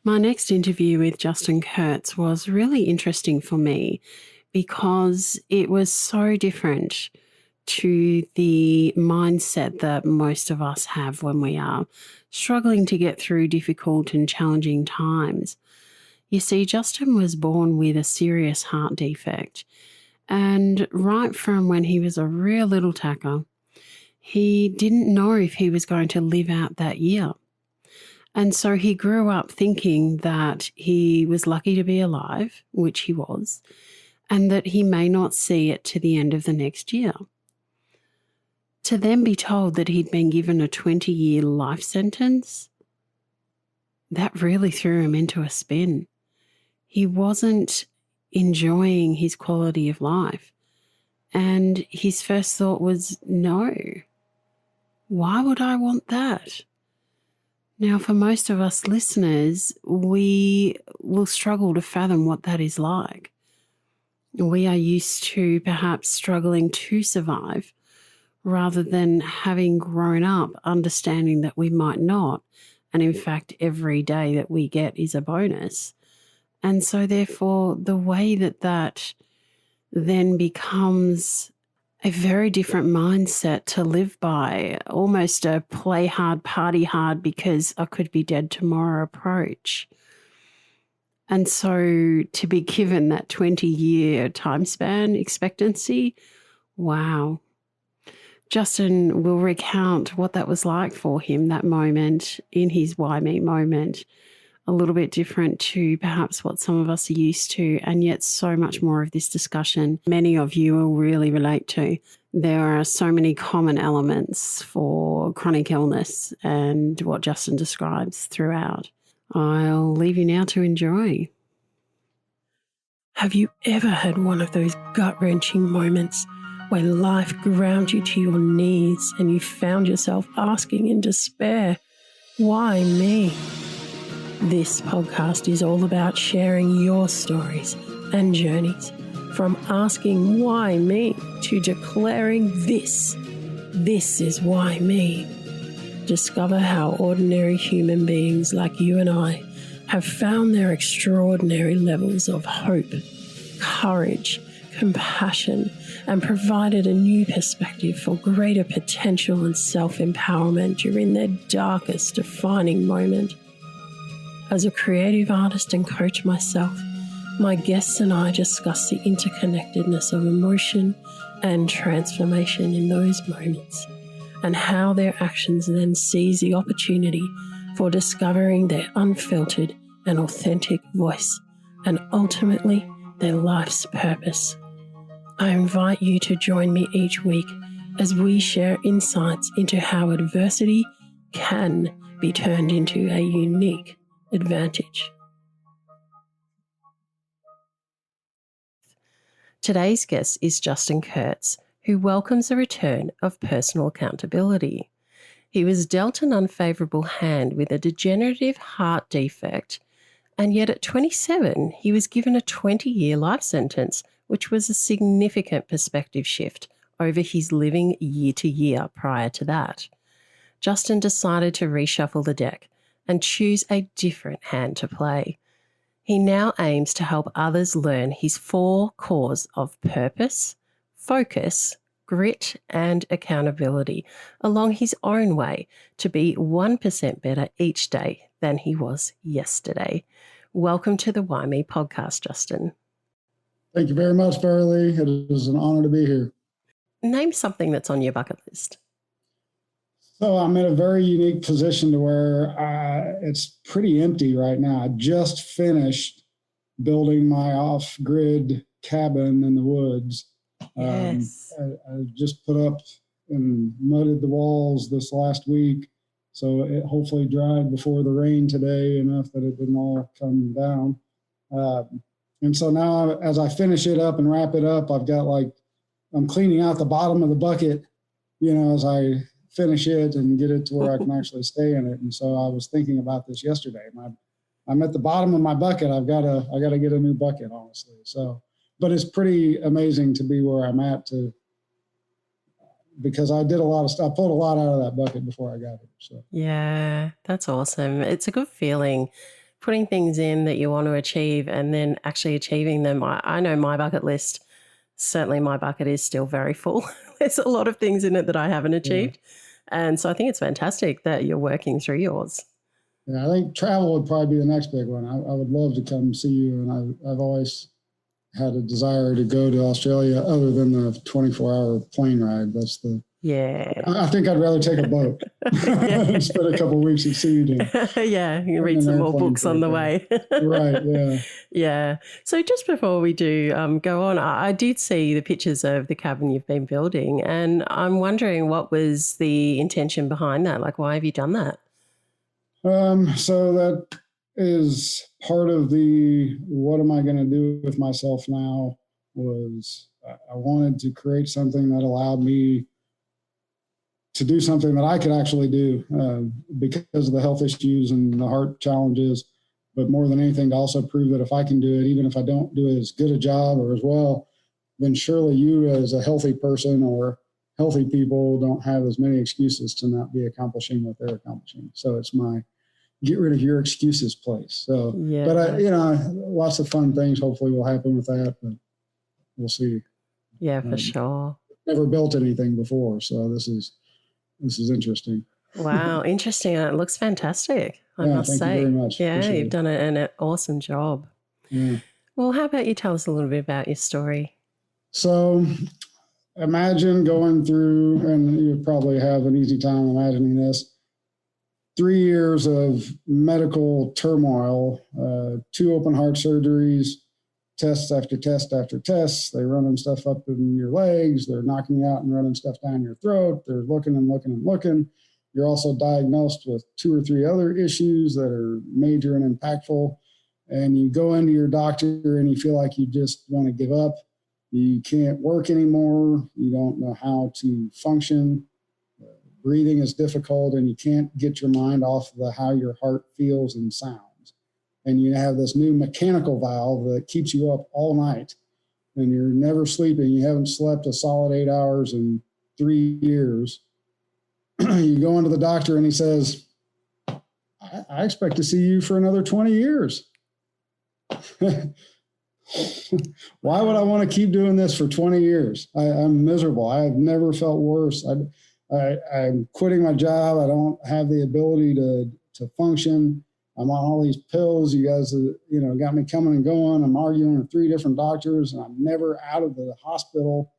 My next interview with Justin Kurtz was really interesting for me because it was so different to the mindset that most of us have when we are struggling to get through difficult and challenging times. You see, Justin was born with a serious heart defect, and right from when he was a real little tacker, he didn't know if he was going to live out that year. And so he grew up thinking that he was lucky to be alive, which he was, and that he may not see it to the end of the next year. To then be told that he'd been given a 20-year life sentence, that really threw him into a spin. He wasn't enjoying his quality of life. And his first thought was, no, why would I want that? Now, for most of us listeners, we will struggle to fathom what that is like. We are used to perhaps struggling to survive rather than having grown up understanding that we might not. And in fact, every day that we get is a bonus. And so therefore, the way that that then becomes a very different mindset to live by, almost a play hard, party hard, because I could be dead tomorrow approach. And so to be given that 20-year time span expectancy, wow. Justin will recount what that was like for him, that moment in his WhyMe moment. A little bit different to perhaps what some of us are used to, and yet so much more of this discussion many of you will really relate to. There are so many common elements for chronic illness and what Justin describes throughout. I'll leave you now to enjoy. Have you ever had one of those gut-wrenching moments where life ground you to your knees and you found yourself asking in despair, why me? This podcast is all about sharing your stories and journeys, from asking why me to declaring this is why me. Discover how ordinary human beings like you and I have found their extraordinary levels of hope, courage, compassion, and provided a new perspective for greater potential and self-empowerment during their darkest defining moment. As a creative artist and coach myself, my guests and I discuss the interconnectedness of emotion and transformation in those moments, and how their actions then seize the opportunity for discovering their unfiltered and authentic voice, and ultimately their life's purpose. I invite you to join me each week as we share insights into how adversity can be turned into a unique advantage. Today's guest is Justin Kurtz, who welcomes a return of personal accountability. He was dealt an unfavourable hand with a degenerative heart defect, and yet at 27, he was given a 20-year life sentence, which was a significant perspective shift over his living year to year prior to that. Justin decided to reshuffle the deck and choose a different hand to play. He now aims to help others learn his 4 cores of purpose, focus, grit, and accountability along his own way to be 1% better each day than he was yesterday. Welcome to the WhyMe podcast, Justin. Thank you very much, Vera-Lee. It is an honor to be here. Name something that's on your bucket list. So I'm in a very unique position to where it's pretty empty right now. I just finished building my off-grid cabin in the woods. Yes. I just put up and mudded the walls this last week, so it hopefully dried before the rain today enough that it didn't all come down. And so now as I finish it up and wrap it up, I'm cleaning out the bottom of the bucket, as I finish it and get it to where I can actually stay in it. And so I was thinking about this yesterday. I'm at the bottom of my bucket. I gotta get a new bucket, honestly. So, but it's pretty amazing to be where I'm at because I did a lot of stuff. I pulled a lot out of that bucket before I got here. So yeah, that's awesome. It's a good feeling putting things in that you want to achieve and then actually achieving them. I know my bucket list, certainly my bucket is still very full. There's a lot of things in it that I haven't achieved. And so I think it's fantastic that you're working through yours. Yeah, I think travel would probably be the next big one. I would love to come see you, and I've always had a desire to go to Australia other than the 24-hour plane ride. That's the I think I'd rather take a boat and spend a couple of weeks at sea. Yeah, you can read some more books on the way. Right, yeah. Yeah. So just before we do go on, I did see the pictures of the cabin you've been building, and I'm wondering what was the intention behind that? Like, why have you done that? So that is part of the what am I going to do with myself now was I wanted to create something that allowed me to do something that I could actually do because of the health issues and the heart challenges, but more than anything to also prove that if I can do it, even if I don't do as good a job or as well, then surely you as a healthy person or healthy people don't have as many excuses to not be accomplishing what they're accomplishing. So it's my get rid of your excuses place. So, but lots of fun things hopefully will happen with that, but we'll see. Yeah, for sure. Never built anything before, so this is interesting. Wow, interesting. It looks fantastic, I must say. Thank you very much. Yeah, Appreciate you've done an awesome job. Yeah. Well, how about you tell us a little bit about your story? So imagine going through, and you probably have an easy time imagining this, 3 years of medical turmoil, 2 open heart surgeries, tests after test after test. They're running stuff up in your legs. They're knocking you out and running stuff down your throat. They're looking and looking and looking. You're also diagnosed with 2 or 3 other issues that are major and impactful. And you go into your doctor and you feel like you just want to give up. You can't work anymore. You don't know how to function. Breathing is difficult, and you can't get your mind off of how your heart feels and sounds. And you have this new mechanical valve that keeps you up all night, and you're never sleeping. You haven't slept a solid 8 hours in 3 years. You go into the doctor and he says, I expect to see you for another 20 years. Why would I want to keep doing this for 20 years? I'm miserable. I've never felt worse. I'm quitting my job. I don't have the ability to function. I'm on all these pills. You guys, got me coming and going. I'm arguing with 3 different doctors, and I'm never out of the hospital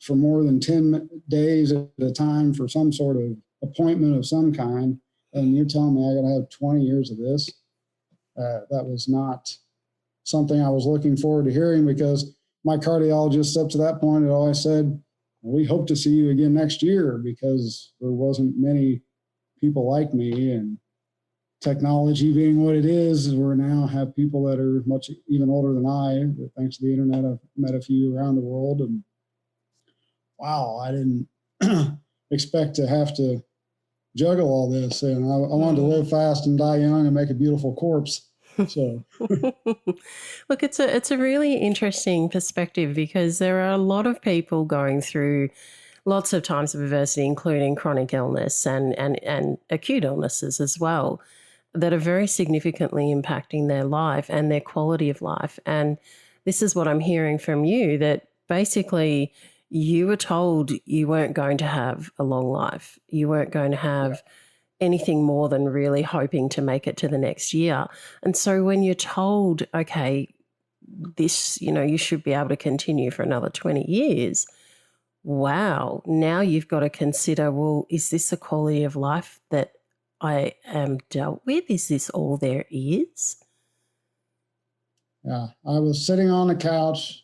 for more than 10 days at a time for some sort of appointment of some kind. And you're telling me I got to have 20 years of this? That was not something I was looking forward to hearing, because my cardiologist up to that point had always said, we hope to see you again next year, because there wasn't many people like me, and technology being what it is, we now have people that are much even older than I. Thanks to the internet, I've met a few around the world, and wow, I didn't expect to have to juggle all this. And I wanted to live fast and die young and make a beautiful corpse. So look, it's a really interesting perspective, because there are a lot of people going through lots of times of adversity, including chronic illness and acute illnesses as well, that are very significantly impacting their life and their quality of life. And this is what I'm hearing from you, that basically you were told you weren't going to have a long life. You weren't going to have anything more than really hoping to make it to the next year. And so when you're told, okay, this, you should be able to continue for another 20 years, wow, now you've got to consider, well, is this a quality of life that I am dealt with? Is this all there is? Yeah, I was sitting on the couch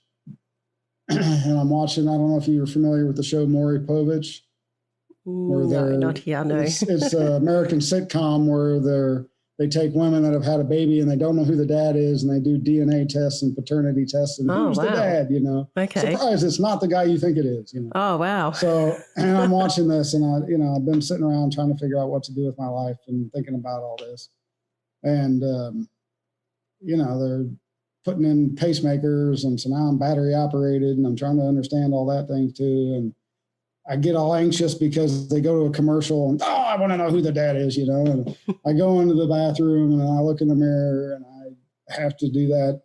and I'm watching, I don't know if you were familiar with the show Maury Povich. No, not here, no. It's an American sitcom where they take women that have had a baby and they don't know who the dad is, and they do DNA tests and paternity tests, and who's the dad, Okay. Surprise, it's not the guy you think it is, Oh, wow. So, and I'm watching this, and I've been sitting around trying to figure out what to do with my life and thinking about all this. And, they're putting in pacemakers, and so now I'm battery operated, and I'm trying to understand all that thing too. And I get all anxious because they go to a commercial and, I want to know who the dad is, And I go into the bathroom and I look in the mirror and I have to do that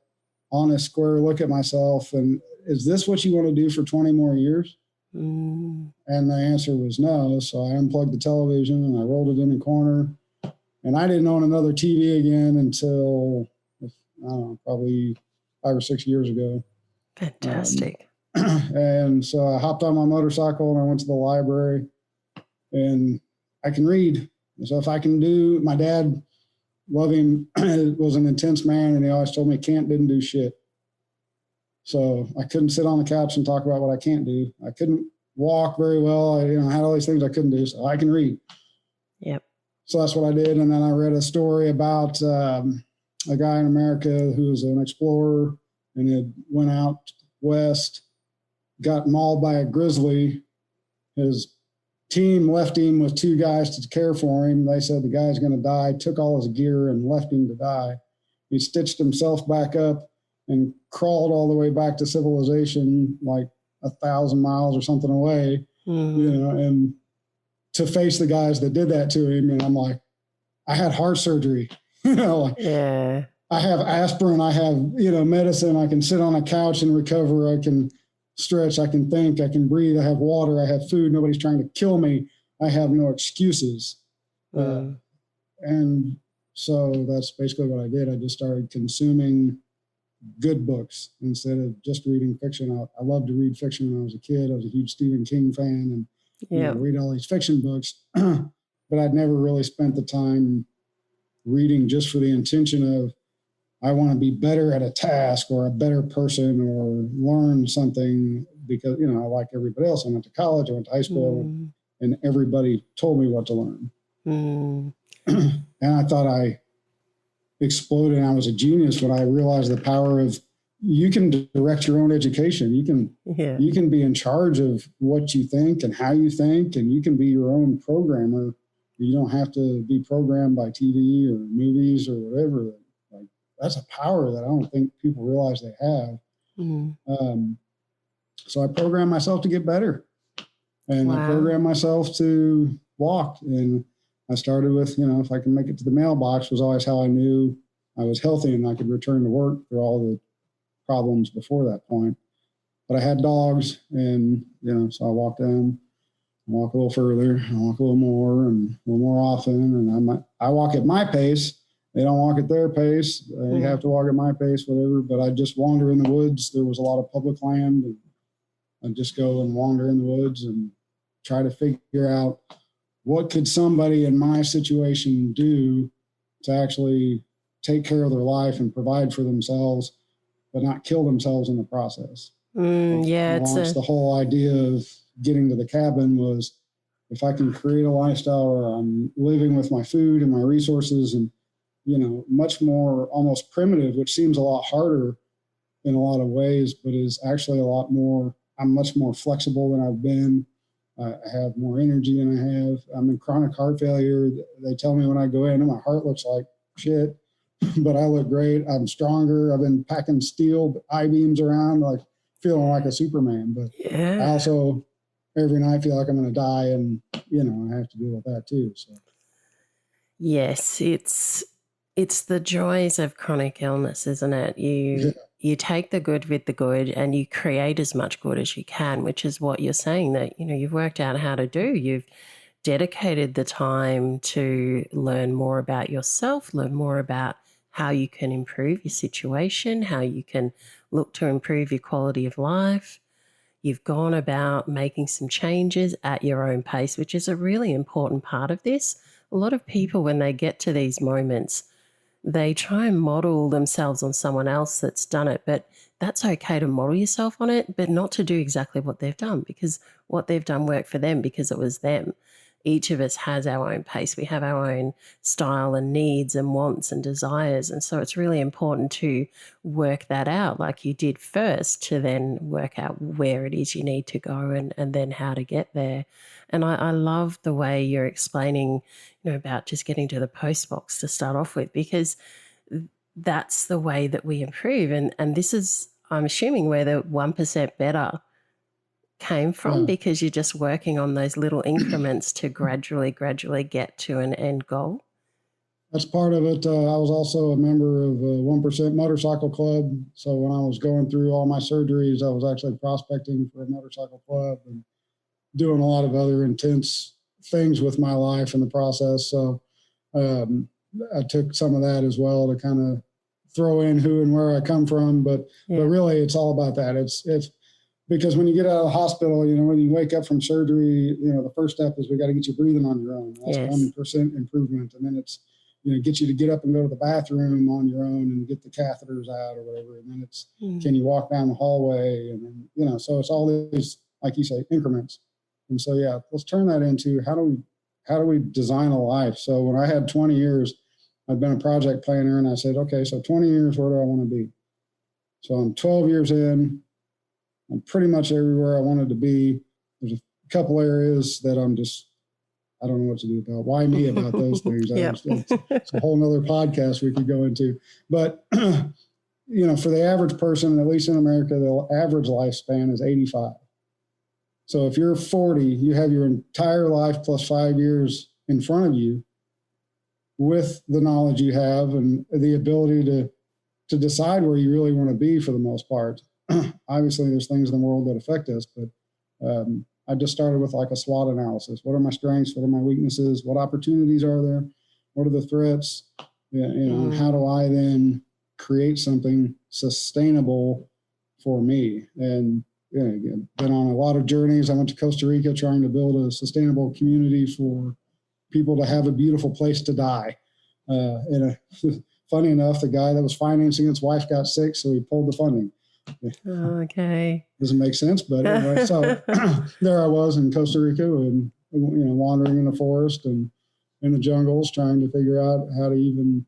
honest, square look at myself. And is this what you want to do for 20 more years? And the answer was no. So I unplugged the television and I rolled it in the corner. And I didn't own another TV again until, I don't know, probably 5 or 6 years ago. Fantastic. And so I hopped on my motorcycle and I went to the library, and I can read. So if I can do, my dad, love him, was an intense man, and he always told me didn't do shit. So I couldn't sit on the couch and talk about what I can't do. I couldn't walk very well. I had all these things I couldn't do. So I can read. Yep. So that's what I did. And then I read a story about a guy in America who was an explorer and had went out west, got mauled by a grizzly. His team left him with 2 guys to care for him. They said the guy's going to die, took all his gear and left him to die. He stitched himself back up and crawled all the way back to civilization, like 1,000 miles or something away, and to face the guys that did that to him. And I'm like, I had heart surgery, Yeah. I have aspirin, I have, medicine. I can sit on a couch and recover. I can stretch. I can think. I can breathe. I have water. I have food. Nobody's trying to kill me. I have no excuses. And so that's basically what I did. I just started consuming good books instead of just reading fiction. I loved to read fiction when I was a kid. I was a huge Stephen King fan and read all these fiction books, but I'd never really spent the time reading just for the intention of, I want to be better at a task or a better person or learn something because, like everybody else, I went to college, I went to high school, and everybody told me what to learn. And I thought I exploded and I was a genius when I realized the power of, you can direct your own education. You can be in charge of what you think and how you think, and you can be your own programmer. You don't have to be programmed by TV or movies or whatever. That's a power that I don't think people realize they have. So I programmed myself to get better, and I programmed myself to walk. And I started with, if I can make it to the mailbox was always how I knew I was healthy and I could return to work for all the problems before that point. But I had dogs, and, so I walked in, walk a little further, I walk a little more and a little more often. And I walk at my pace. They don't walk at their pace. They have to walk at my pace, whatever. But I just wander in the woods. There was a lot of public land. And I'd just go and wander in the woods and try to figure out what could somebody in my situation do to actually take care of their life and provide for themselves, but not kill themselves in the process. The whole idea of getting to the cabin was, if I can create a lifestyle where I'm living with my food and my resources and, much more almost primitive, which seems a lot harder in a lot of ways, but is actually a lot more, I'm much more flexible than I've been. I have more energy than I have. I'm in chronic heart failure. They tell me when I go in, my heart looks like shit, but I look great. I'm stronger. I've been packing steel I-beams around, like feeling like a Superman. But I also, every night, feel like I'm going to die, and, I have to deal with that too. So. Yes, it's the joys of chronic illness, isn't it? You take the good with the good and you create as much good as you can, which is what you're saying that, you've worked out how to do. You've dedicated the time to learn more about yourself, learn more about how you can improve your situation, how you can look to improve your quality of life. You've gone about making some changes at your own pace, which is a really important part of this. A lot of people, when they get to these moments, they try and model themselves on someone else that's done it, but that's okay to model yourself on it, but not to do exactly what they've done, because what they've done worked for them because it was them. Each of us has our own pace. We have our own style and needs and wants and desires. And so it's really important to work that out like you did first, to then work out where it is you need to go and then how to get there. And I love the way you're explaining, about just getting to the post box to start off with, because that's the way that we improve. And this is, I'm assuming, we're the 1% better came from, Yeah. because you're just working on those little increments to gradually get to an end goal? That's part of it. I was also a member of 1% Motorcycle Club. So when I was going through all my surgeries, I was actually prospecting for a motorcycle club and doing a lot of other intense things with my life in the process. So um, I took some of that as well to kind of throw in who and where I come from. But really, it's all about that. It's because when you get out of the hospital, you know, when you wake up from surgery, you know, the first step is we got to get you breathing on your own. That's 1% improvement. And then it's, you know, get you to get up and go to the bathroom on your own and get the catheters out or whatever. And then it's, can you walk down the hallway? And then, you know, so it's all these, like you say, increments. And so, yeah, let's turn that into how do we design a life? So when I had 20 years, I'd been a project planner, and I said, okay, so 20 years, where do I want to be? So I'm 12 years in. I'm pretty much everywhere I wanted to be. There's a couple areas that I don't know what to do about. Why me about those things? It's a whole nother podcast we could go into. But, you know, for the average person, at least in America, the average lifespan is 85. So if you're 40, you have your entire life plus 5 years in front of you with the knowledge you have and the ability to decide where you really want to be for the most part. Obviously, there's things in the world that affect us, but I just started with like a SWOT analysis. What are my strengths? What are my weaknesses? What opportunities are there? What are the threats? You know, how do I then create something sustainable for me? And again, been on a lot of journeys. I went to Costa Rica trying to build a sustainable community for people to have a beautiful place to die. Funny enough, the guy that was financing his wife got sick, so he pulled the funding. Okay. Doesn't make sense, but anyway, so there I was in Costa Rica and, you know, wandering in the forest and in the jungles trying to figure out how to even,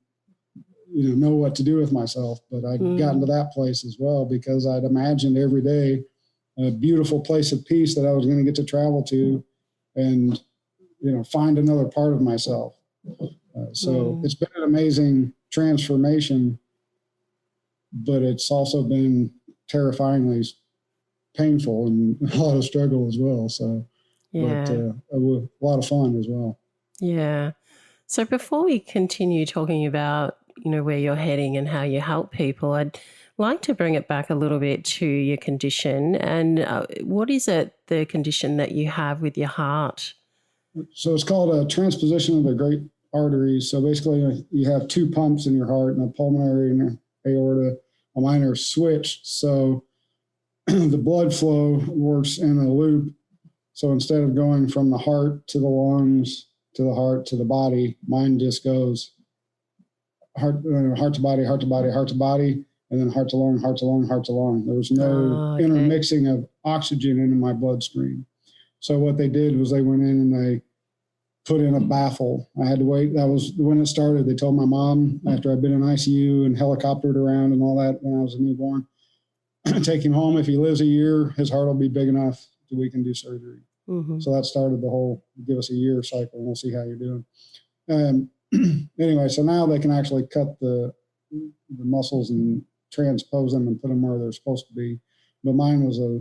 you know what to do with myself. But I'd gotten to that place as well because I'd imagined every day a beautiful place of peace that I was going to get to travel to and, you know, find another part of myself. So it's been an amazing transformation, but it's also been terrifyingly painful and a lot of struggle as well. So, but a lot of fun as well. Yeah. So before we continue talking about, you know, where you're heading and how you help people, I'd like to bring it back a little bit to your condition. And what is it, the condition that you have with your heart? So it's called a transposition of the great arteries. So basically you have two pumps in your heart, and a pulmonary and an aorta. Mine are switched. So the blood flow works in a loop. So instead of going from the heart to the lungs to the heart to the body, mine just goes heart to body, heart to body, heart to body, and then heart to lung, heart to lung, heart to lung. There was no intermixing of oxygen into my bloodstream. So what they did was they went in and they put in a baffle. I had to wait. That was when it started. They told my mom after I'd been in ICU and helicoptered around and all that when I was a newborn, take him home. If he lives a year, his heart will be big enough that we can do surgery. So that started the whole give us a year cycle and we'll see how you're doing. Anyway, so now they can actually cut the muscles and transpose them and put them where they're supposed to be. But mine was a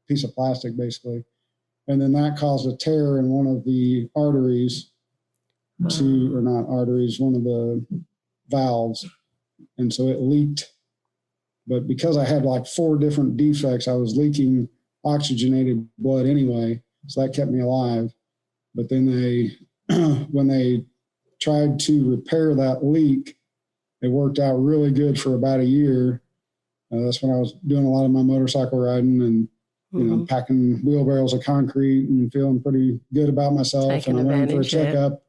piece of plastic basically. And then that caused a tear in one of the arteries or not arteries, one of the valves. And so it leaked. But because I had like 4 different defects, I was leaking oxygenated blood anyway. So that kept me alive. But then when they tried to repair that leak, it worked out really good for about a year. That's when I was doing a lot of my motorcycle riding and, you know, packing wheelbarrows of concrete and feeling pretty good about myself. And I went in for a checkup.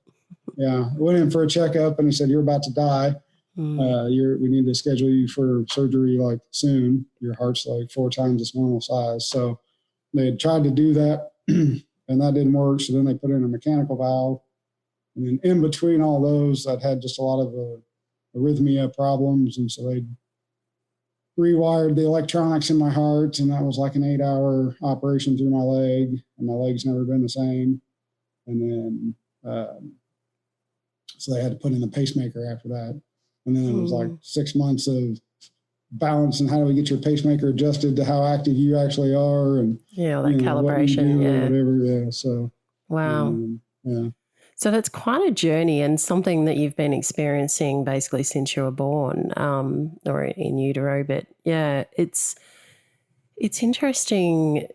I went in for a checkup and he said, "You're about to die. We need to schedule you for surgery like soon. Your heart's like 4 times its normal size." So they had tried to do that and that didn't work. So then they put in a mechanical valve. And then in between all those, I'd had just a lot of arrhythmia problems. And so they rewired the electronics in my heart. And that was like an 8-hour operation through my leg. And my leg's never been the same. And then, so they had to put in the pacemaker after that. And then it was like 6 months of balance and how do we get your pacemaker adjusted to how active you actually are, and yeah, that calibration, or whatever. Yeah. So wow. Yeah. So that's quite a journey, and something that you've been experiencing basically since you were born, or in utero. But yeah, it's interesting.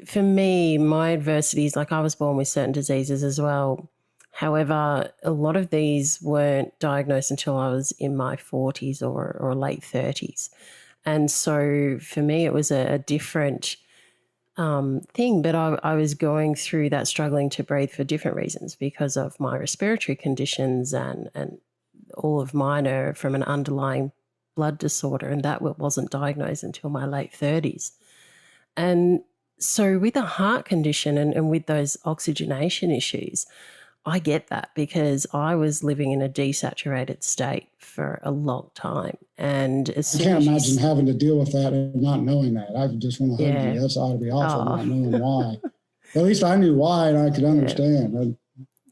For me, my adversities, like I was born with certain diseases as well. However, a lot of these weren't diagnosed until I was in my 40s or late 30s. And so for me, it was a different thing, but I was going through that struggling to breathe for different reasons because of my respiratory conditions, and all of mine are from an underlying blood disorder, and that wasn't diagnosed until my late 30s. And so with a heart condition and with those oxygenation issues, I get that because I was living in a desaturated state for a long time. And as I soon can't as imagine having to deal with that and not knowing that. I just want to hug you. That's ought to be awful, not knowing why. At least I knew why and I could understand.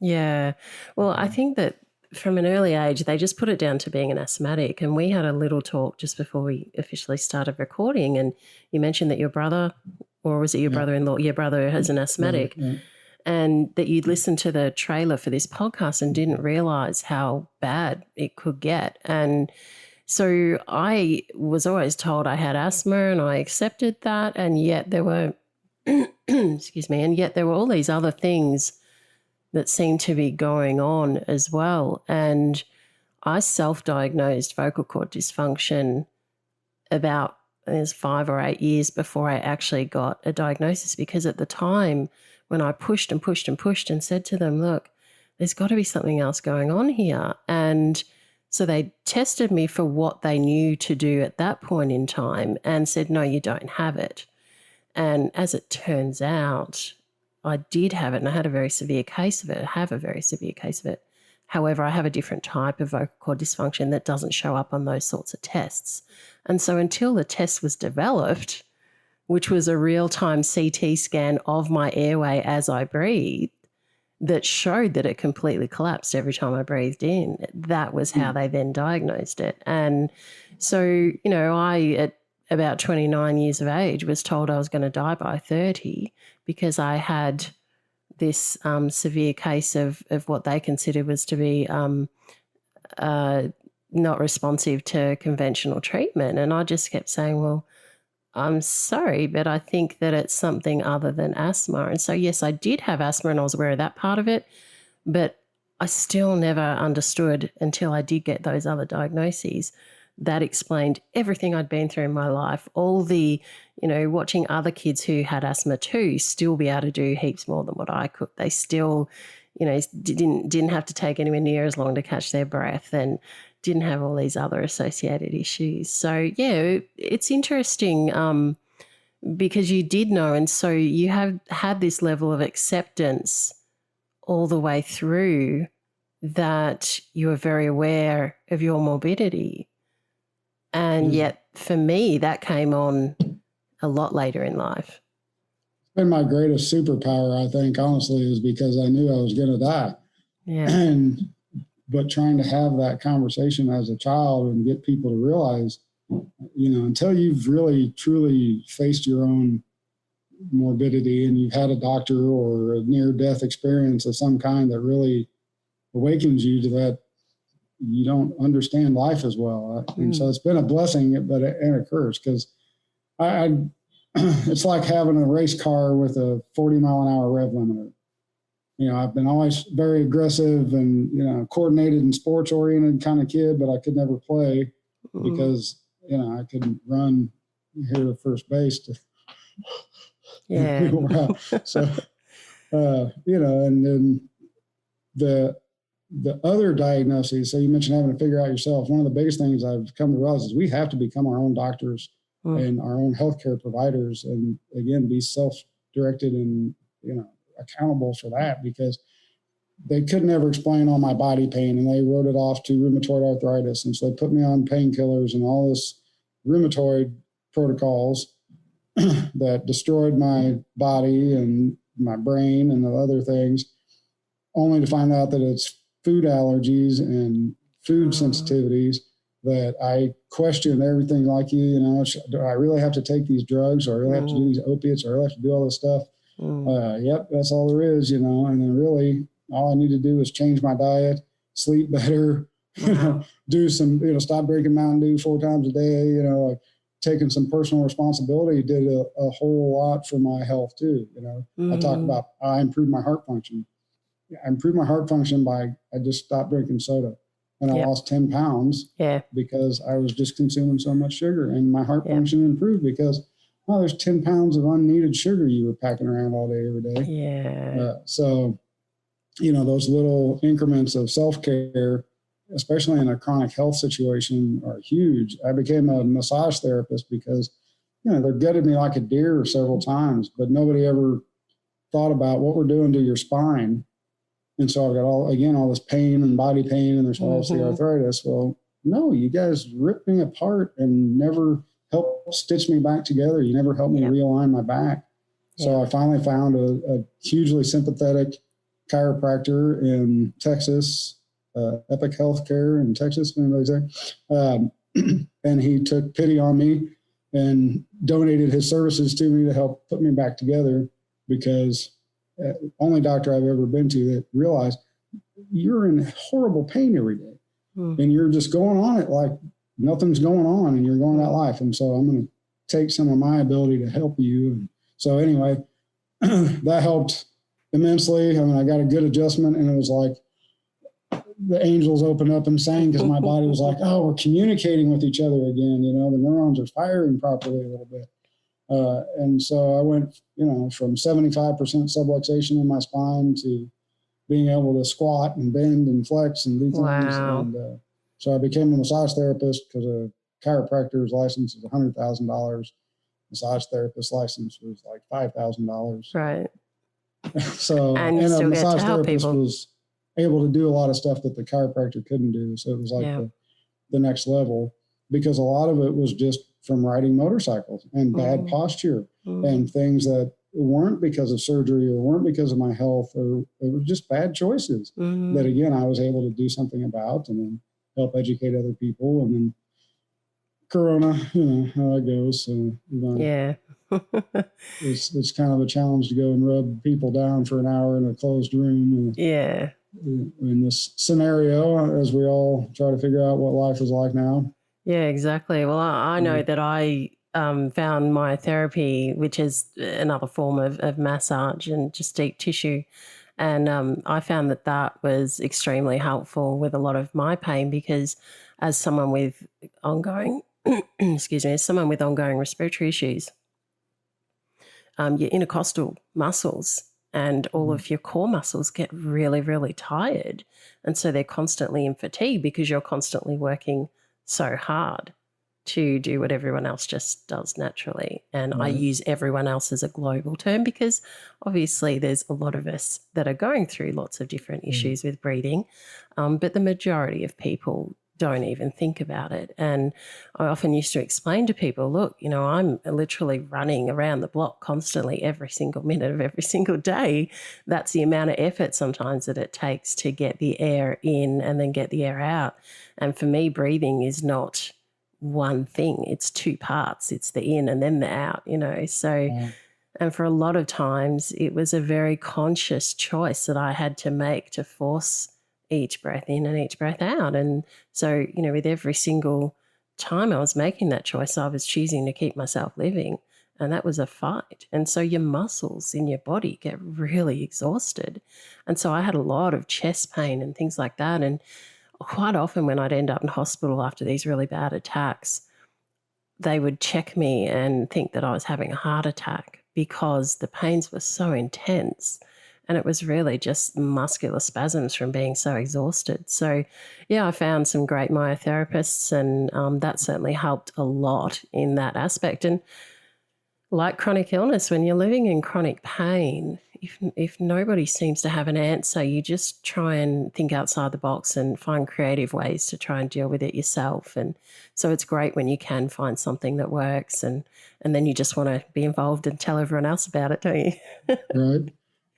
Yeah. Well, I think that from an early age, they just put it down to being an asthmatic. And we had a little talk just before we officially started recording. And you mentioned that your brother, or was it your brother-in-law? Your brother has an asthmatic. Yeah. And that you'd listened to the trailer for this podcast and didn't realize how bad it could get. And so I was always told I had asthma, and I accepted that. And yet there were, excuse me, and yet there were all these other things that seemed to be going on as well. And I self-diagnosed vocal cord dysfunction about 5 or 8 years before I actually got a diagnosis, because at the time when I pushed and pushed and pushed and said to them, look, there's got to be something else going on here. And so they tested me for what they knew to do at that point in time and said, no, you don't have it. And as it turns out, I did have it, and I had a very severe case of it. I have a very severe case of it. However, I have a different type of vocal cord dysfunction that doesn't show up on those sorts of tests. And so until the test was developed, which was a real-time CT scan of my airway as I breathed, that showed that it completely collapsed every time I breathed in, that was how they then diagnosed it. And so, I, at about 29 years of age, was told I was going to die by 30 because I had this severe case of what they considered was to be not responsive to conventional treatment. And I just kept saying, well, I'm sorry, but I think that it's something other than asthma. And so, yes, I did have asthma and I was aware of that part of it, but I still never understood until I did get those other diagnoses. That explained everything I'd been through in my life, all the, watching other kids who had asthma too still be able to do heaps more than what I could. They still, didn't have to take anywhere near as long to catch their breath and didn't have all these other associated issues. So, yeah, it's interesting because you did know, and so you have had this level of acceptance all the way through that you are very aware of your morbidity. And yet for me, that came on a lot later in life. It's been my greatest superpower, I think, honestly, is because I knew I was going to die. Yeah. But trying to have that conversation as a child and get people to realize, until you've really, truly faced your own morbidity and you've had a doctor or a near-death experience of some kind that really awakens you to that, you don't understand life as well. And so it's been a blessing, but and a curse, because it's like having a race car with a 40-mile-an-hour rev limiter. I've been always very aggressive and, coordinated and sports-oriented kind of kid, but I could never play because, I couldn't run here to first base to So, and then the other diagnoses, so you mentioned having to figure out yourself. One of the biggest things I've come to realize is we have to become our own doctors and our own healthcare providers, and again, be self-directed and, accountable for that, because they could never explain all my body pain, and they wrote it off to rheumatoid arthritis. And so they put me on painkillers and all this rheumatoid protocols that destroyed my body and my brain and the other things, only to find out that it's food allergies and food sensitivities that I questioned everything like you know, do I really have to take these drugs, or I really have to do these opiates, or I really have to do all this stuff? Yep, that's all there is, you know. And then really all I need to do is change my diet, sleep better, you know, do some, you know, stop drinking Mountain Dew 4 times a day, you know, like taking some personal responsibility did a whole lot for my health too. You know, I talk about, I improved my heart function. I improved my heart function by, I just stopped drinking soda, and I lost 10 pounds because I was just consuming so much sugar, and my heart function improved because, oh, there's 10 pounds of unneeded sugar you were packing around all day, every day. So, you know, those little increments of self-care, especially in a chronic health situation, are huge. I became a massage therapist because, you know, they're gutted me like a deer several times, but nobody ever thought about what we're doing to your spine. And so I've got all this pain and body pain, and there's also arthritis. Well, no, you guys ripped me apart and never helped stitch me back together. You never helped me realign my back. So I finally found a hugely sympathetic chiropractor in Texas, Epic Healthcare in Texas, anybody's there. And he took pity on me and donated his services to me to help put me back together, because only doctor I've ever been to that realized you're in horrible pain every day, and you're just going on it like nothing's going on, and you're going that life. And so I'm going to take some of my ability to help you. And so anyway, that helped immensely. I mean, I got a good adjustment, and it was like the angels opened up and sang, because my body was like, oh, we're communicating with each other again. You know, the neurons are firing properly a little bit. And so I went, you know, from 75% subluxation in my spine to being able to squat and bend and flex and do things. And so I became a massage therapist, because a chiropractor's license is $100,000. Massage therapist license was like $5,000. Right. So, and a massage therapist was able to do a lot of stuff that the chiropractor couldn't do. So it was like the next level, because a lot of it was just from riding motorcycles and bad posture and things that weren't because of surgery or weren't because of my health, or it was just bad choices that, again, I was able to do something about and then help educate other people. And then Corona, you know how it goes. So, you know, it's kind of a challenge to go and rub people down for an hour in a closed room. In this scenario, as we all try to figure out what life is like now. Yeah, exactly. Well, I know that I found my therapy, which is another form of massage and just deep tissue. And I found that was extremely helpful with a lot of my pain, because as someone with ongoing, as someone with ongoing respiratory issues, your intercostal muscles and all of your core muscles get really, really tired. And so they're constantly in fatigue, because you're constantly working so hard to do what everyone else just does naturally. And I use everyone else as a global term, because obviously there's a lot of us that are going through lots of different issues with breathing, but the majority of people don't even think about it. And I often used to explain to people, look, you know, I'm literally running around the block constantly every single minute of every single day. That's the amount of effort sometimes that it takes to get the air in and then get the air out. And for me, breathing is not one thing. It's 2 parts. It's the in and then the out, you know. So, and for a lot of times it was a very conscious choice that I had to make to force each breath in and each breath out. And so, you know, with every single time I was making that choice, I was choosing to keep myself living, and that was a fight. And so your muscles in your body get really exhausted. And so I had a lot of chest pain and things like that. And quite often when I'd end up in hospital after these really bad attacks, they would check me and think that I was having a heart attack, because the pains were so intense. And it was really just muscular spasms from being so exhausted. So, yeah, I found some great myotherapists, and that certainly helped a lot in that aspect. And like chronic illness, when you're living in chronic pain, if nobody seems to have an answer, you just try and think outside the box and find creative ways to try and deal with it yourself. And so it's great when you can find something that works, and then you just want to be involved and tell everyone else about it, don't you? Right.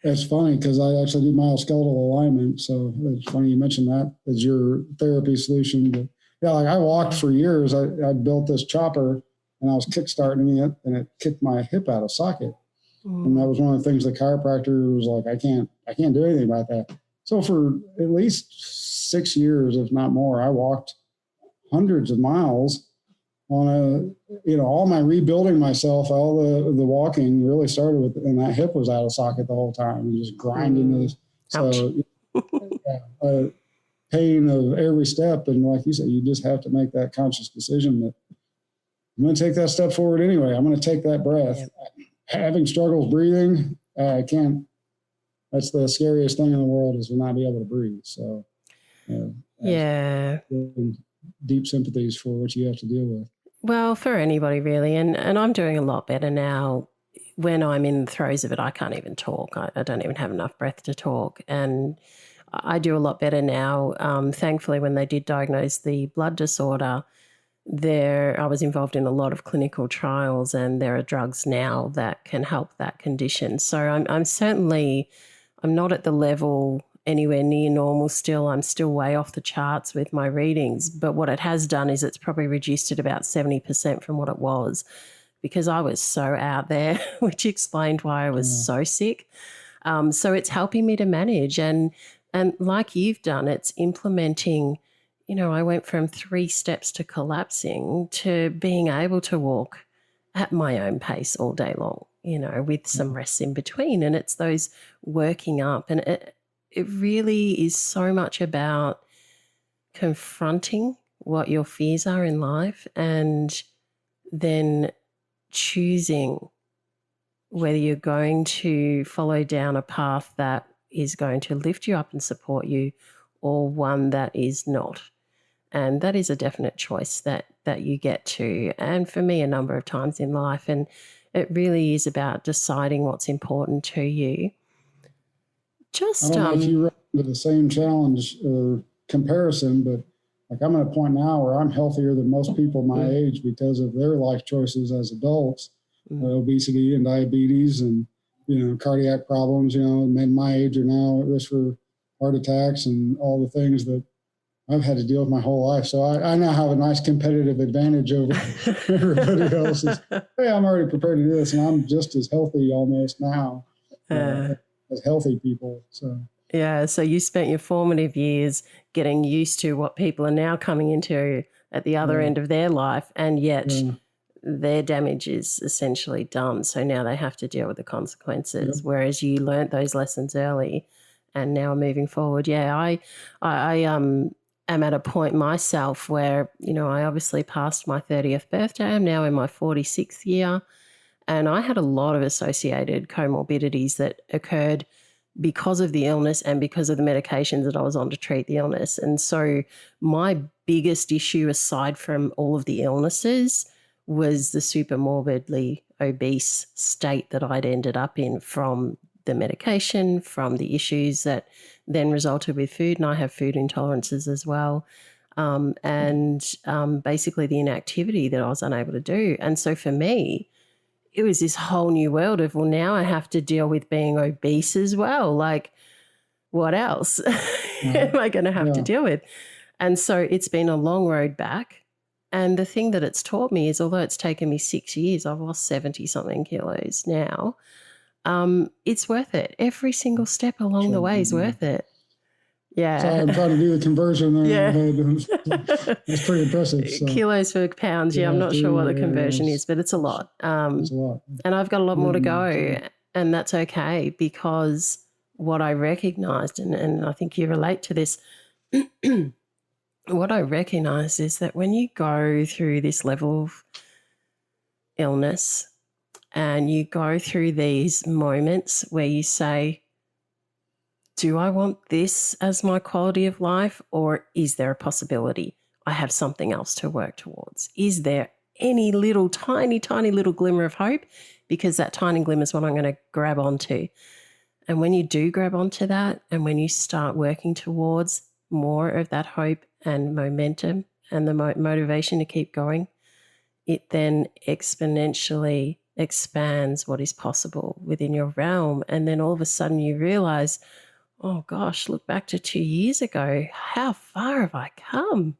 It's funny, because I actually do musculoskeletal alignment. So it's funny you mentioned that as your therapy solution. But Yeah, like I walked for years. I built this chopper and I was kickstarting it and it kicked my hip out of socket. And that was one of the things the chiropractor was like, I can't do anything about that. So for at least 6 years, if not more, I walked hundreds of miles on all my rebuilding myself, all the walking really started with, and that hip was out of socket the whole time and just grinding this. So pain of every step. And like you said, you just have to make that conscious decision that I'm going to take that step forward anyway. I'm going to take that breath. Yep. Having struggles breathing, I can't. That's the scariest thing in the world, is to not be able to breathe. So, deep sympathies for what you have to deal with. Well, for anybody really, and I'm doing a lot better now. When I'm in the throes of it, I can't even talk. I don't even have enough breath to talk, and I do a lot better now. Thankfully, when they did diagnose the blood disorder, I was involved in a lot of clinical trials, and there are drugs now that can help that condition. So I'm not at the level anywhere near normal still. I'm still way off the charts with my readings. But what it has done is it's probably reduced it about 70% from what it was, because I was so out there, which explained why I was so sick. So it's helping me to manage. And like you've done, it's implementing. I went from 3 steps to collapsing to being able to walk at my own pace all day long, with some rests in between. And it's those working up. And it really is so much about confronting what your fears are in life and then choosing whether you're going to follow down a path that is going to lift you up and support you, or one that is not. And that is a definite choice that you get to. And for me, a number of times in life. And it really is about deciding what's important to you. I don't know if you run into the same challenge or comparison, but like I'm at a point now where I'm healthier than most people my age because of their life choices as adults, obesity and diabetes and, cardiac problems. Men my age are now at risk for heart attacks and all the things that I've had to deal with my whole life. So I now have a nice competitive advantage over everybody else. Hey, I'm already prepared to do this, and I'm just as healthy almost now as healthy people. So yeah, so you spent your formative years getting used to what people are now coming into at the other end of their life, and yet their damage is essentially done. So now they have to deal with the consequences, whereas you learnt those lessons early and now moving forward. Yeah, I am at a point myself where, I obviously passed my 30th birthday. I'm now in my 46th year, and I had a lot of associated comorbidities that occurred because of the illness and because of the medications that I was on to treat the illness. And so my biggest issue, aside from all of the illnesses, was the super morbidly obese state that I'd ended up in from the medication, from the issues that then resulted with food, and I have food intolerances as well, and basically the inactivity that I was unable to do. And so for me, it was this whole new world of, well, now I have to deal with being obese as well. Like, what else am I going to have to deal with? And so it's been a long road back. And the thing that it's taught me is, although it's taken me 6 years, I've lost 70-something kilos now. It's worth it. Every single step along the way is worth it. Yeah. So I'm trying to do the conversion there. Yeah. It's pretty impressive. So. Kilos for pounds. Yeah, I'm not sure what the conversion is, but it's a lot. It's a lot. And I've got a lot more to go, and that's okay, because what I recognized, and I think you relate to this, what I recognized is that when you go through this level of illness, and you go through these moments where you say, do I want this as my quality of life, or is there a possibility I have something else to work towards? Is there any little tiny little glimmer of hope? Because that tiny glimmer is what I'm going to grab onto. And when you do grab onto that, and when you start working towards more of that hope and momentum and the motivation to keep going, it then exponentially expands what is possible within your realm. And then all of a sudden you realize, oh gosh, look back to 2 years ago. How far have I come?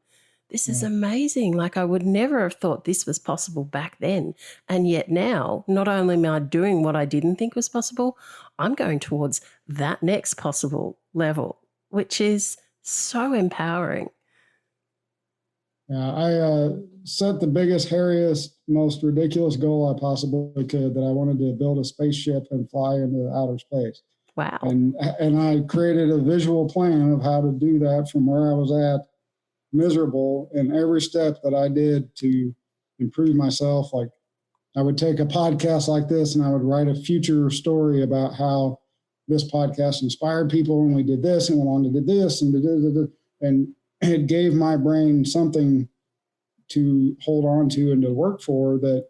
this is amazing. Like, I would never have thought this was possible back then. And yet now, not only am I doing what I didn't think was possible, I'm going towards that next possible level, which is so empowering. Yeah, I set the biggest, hairiest, most ridiculous goal I possibly could, that I wanted to build a spaceship and fly into outer space. Wow. And I created a visual plan of how to do that from where I was at, miserable, and every step that I did to improve myself. Like, I would take a podcast like this and I would write a future story about how this podcast inspired people, and we did this and went on to do this and it gave my brain something to hold on to and to work for that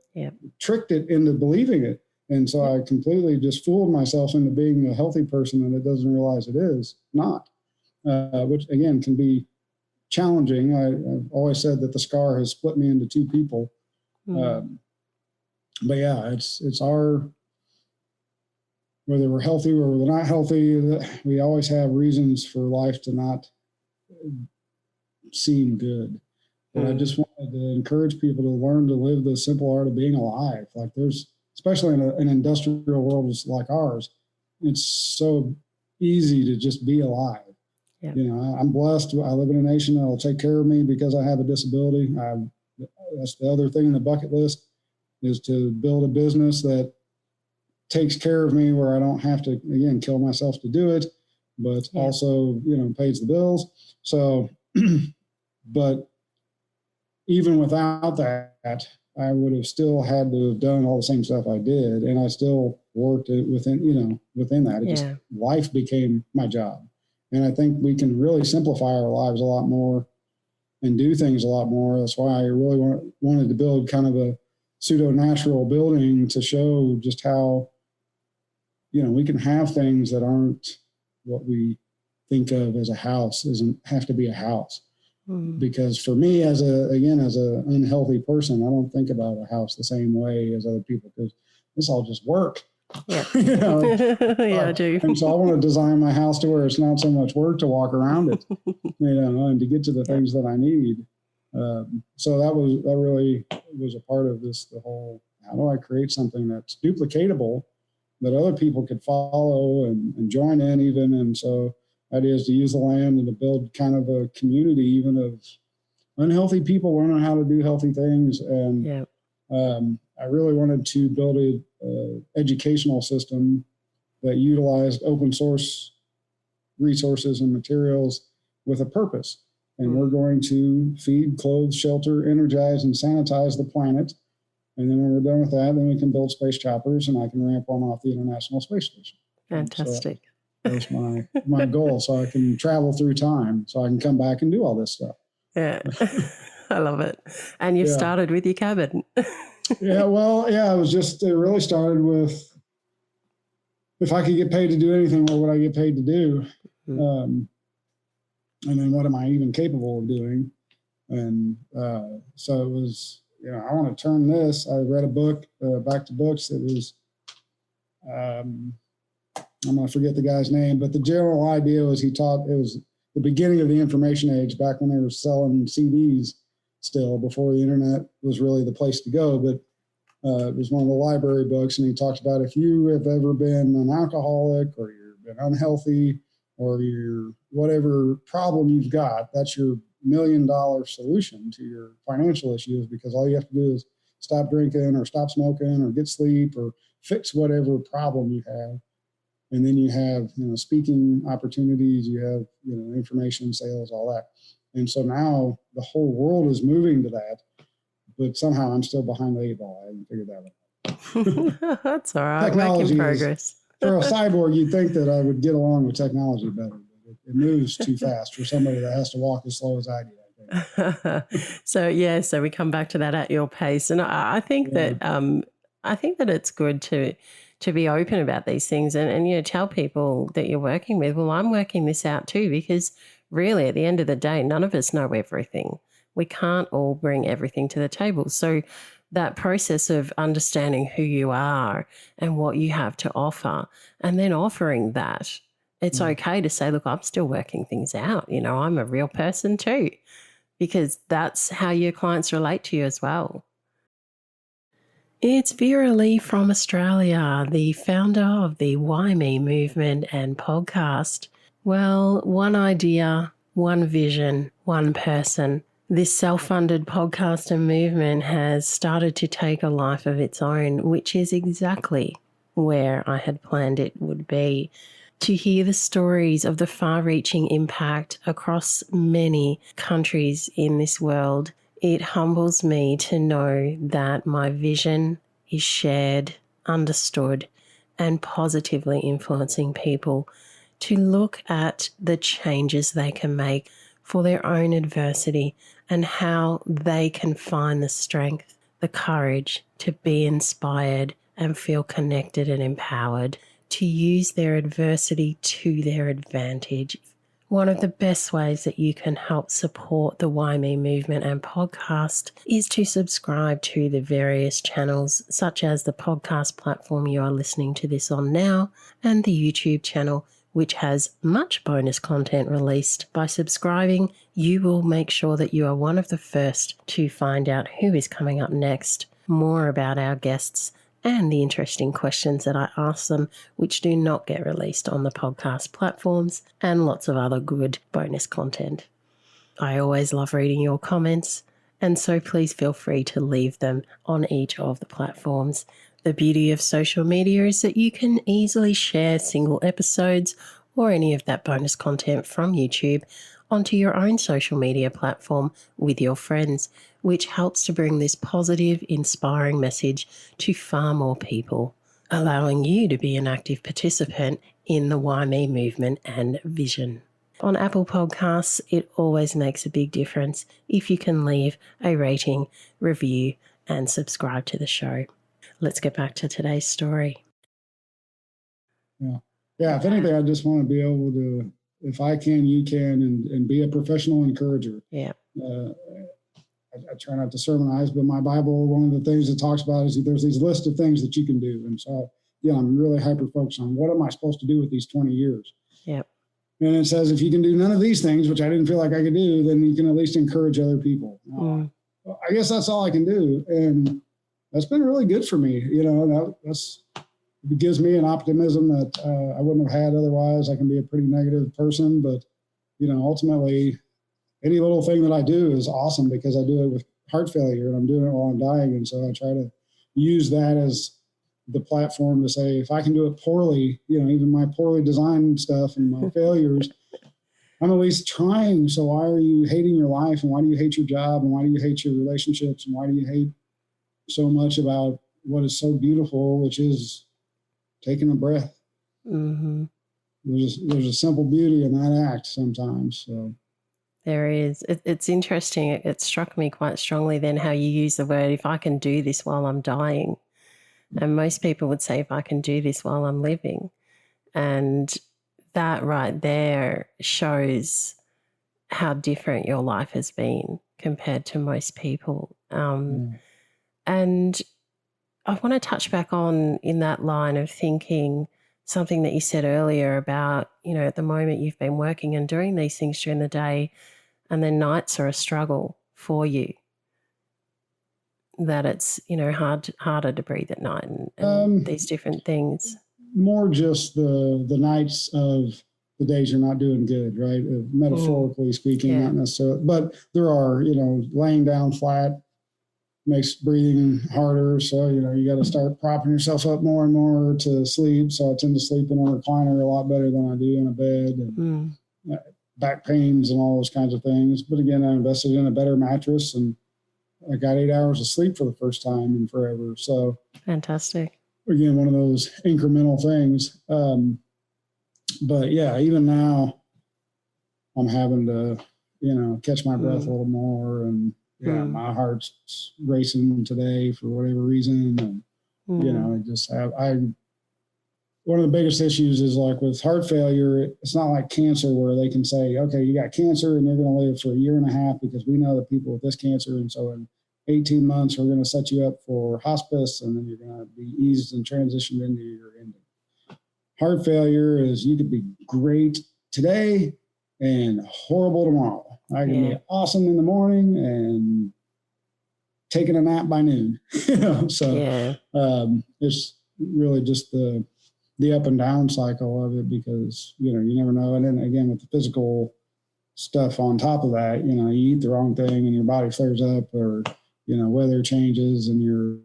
tricked it into believing it. And so I completely just fooled myself into being a healthy person, and it doesn't realize it is not, which again can be challenging. I've always said that the scar has split me into two people. But yeah, it's our, whether we're healthy or we're not healthy, we always have reasons for life to not seem good. And I just wanted to encourage people to learn to live the simple art of being alive. Like, there's, especially in an industrial world like ours, it's so easy to just be alive. Yeah. You know, I'm blessed. I live in a nation that will take care of me because I have a disability. That's the other thing in the bucket list, is to build a business that takes care of me, where I don't have to, again, kill myself to do it, but also, you know, pays the bills. So, but even without that, I would have still had to have done all the same stuff I did. And I still worked within that. Just, life became my job. And I think we can really simplify our lives a lot more and do things a lot more. That's why I really wanted to build kind of a pseudo-natural building to show just how, you know, we can have things that aren't what we think of as a house. Doesn't have to be a house. Because for me, as an unhealthy person, I don't think about a house the same way as other people, because it's all just work. Yeah. You know? I do. And so I want to design my house to where it's not so much work to walk around it, you know, and to get to the things that I need. So that really was a part of this, the whole, how do I create something that's duplicatable that other people could follow and join in even. And so idea is to use the land and to build kind of a community even of unhealthy people learning how to do healthy things. And I really wanted to build a educational system that utilized open source resources and materials with a purpose. And we're going to feed, clothe, shelter, energize, and sanitize the planet. And then when we're done with that, then we can build space choppers, and I can ramp one off the International Space Station. Fantastic. So that was my goal, so I can travel through time, so I can come back and do all this stuff. Yeah, I love it. And you've started with your cabin. It really started with, if I could get paid to do anything, what would I get paid to do? And then what am I even capable of doing? And so it was, you know, I want to turn this. I read a book, Back to Books. It was, I'm going to forget the guy's name, but the general idea was it was the beginning of the information age, back when they were selling CDs still, before the internet was really the place to go. But it was one of the library books, and he talked about, if you have ever been an alcoholic, or you've been unhealthy, or you're whatever problem you've got, that's your $1 million solution to your financial issues, because all you have to do is stop drinking or stop smoking or get sleep or fix whatever problem you have. And then you have, you know, speaking opportunities, you have, you know, information, sales, all that. And so now the whole world is moving to that, but somehow I'm still behind the 8 ball. I haven't figured that out. That's all right. Technology Making progress. For a cyborg, you'd think that I would get along with technology better, but it moves too fast for somebody that has to walk as slow as I do, I think. So we come back to that at your pace. And I think that it's good to be open about these things and you know, tell people that you're working with, well, I'm working this out too, because really at the end of the day, none of us know everything. We can't all bring everything to the table. So that process of understanding who you are and what you have to offer, and then offering that, it's okay to say, look, I'm still working things out. You know, I'm a real person too. because that's how your clients relate to you as well. It's Vera-Lee from Australia, the founder of the WhyMe Movement and podcast. Well, one idea, one vision, one person. This self-funded podcast and movement has started to take a life of its own, which is exactly where I had planned it would be. To hear the stories of the far-reaching impact across many countries in this world, it humbles me to know that my vision is shared, understood, and positively influencing people to look at the changes they can make for their own adversity and how they can find the strength, the courage to be inspired and feel connected and empowered to use their adversity to their advantage. One of the best ways that you can help support the WhyMe Movement and podcast is to subscribe to the various channels, such as the podcast platform you are listening to this on now and the YouTube channel, which has much bonus content released. By subscribing, you will make sure that you are one of the first to find out who is coming up next, more about our guests, and the interesting questions that I ask them, which do not get released on the podcast platforms, and lots of other good bonus content. I always love reading your comments, and so please feel free to leave them on each of the platforms. The beauty of social media is that you can easily share single episodes or any of that bonus content from YouTube onto your own social media platform with your friends, which helps to bring this positive, inspiring message to far more people, allowing you to be an active participant in the WhyMe movement and vision. On Apple Podcasts, it always makes a big difference if you can leave a rating, review, and subscribe to the show. Let's get back to today's story. Yeah. If anything, I just want to be able to, if I can, you can, and be a professional encourager. Yeah. I try not to sermonize, but my Bible, one of the things it talks about is there's these list of things that you can do. And so, I'm really hyper-focused on what am I supposed to do with these 20 years? Yep. And it says, if you can do none of these things, which I didn't feel like I could do, then you can at least encourage other people. I guess that's all I can do. And that's been really good for me. It gives me an optimism that I wouldn't have had otherwise. I can be a pretty negative person, but, ultimately, any little thing that I do is awesome because I do it with heart failure and I'm doing it while I'm dying. And so I try to use that as the platform to say, if I can do it poorly, even my poorly designed stuff and my failures, I'm at least trying. So why are you hating your life? And why do you hate your job? And why do you hate your relationships? And why do you hate so much about what is so beautiful, which is taking a breath? Mm-hmm. There's a simple beauty in that act sometimes. So there is. It's interesting. It struck me quite strongly then how you use the word, if I can do this while I'm dying. And most people would say, if I can do this while I'm living. And that right there shows how different your life has been compared to most people. And I want to touch back on in that line of thinking something that you said earlier about, at the moment you've been working and doing these things during the day and then nights are a struggle for you. That it's, harder to breathe at night and these different things. More just the nights of the days you're not doing good, right? Metaphorically speaking, not necessarily. But there are, laying down flat makes breathing harder. So, you got to start propping yourself up more and more to sleep. So I tend to sleep in a recliner a lot better than I do in a bed. And back pains and all those kinds of things. But again, I invested in a better mattress and I got 8 hours of sleep for the first time in forever. So fantastic. Again, one of those incremental things. But yeah, even now I'm having to, catch my breath a little more. And my heart's racing today for whatever reason. And, one of the biggest issues is like with heart failure, it's not like cancer where they can say, okay, you got cancer and you're going to live for a year and a half because we know that people with this cancer. And so in 18 months, we're going to set you up for hospice and then you're going to be eased and transitioned into your ending. Heart failure is you could be great today and horrible tomorrow. I can be awesome in the morning and taking a nap by noon. So it's really just the up and down cycle of it, because you never know. And then again, with the physical stuff on top of that, you eat the wrong thing and your body flares up, or weather changes and your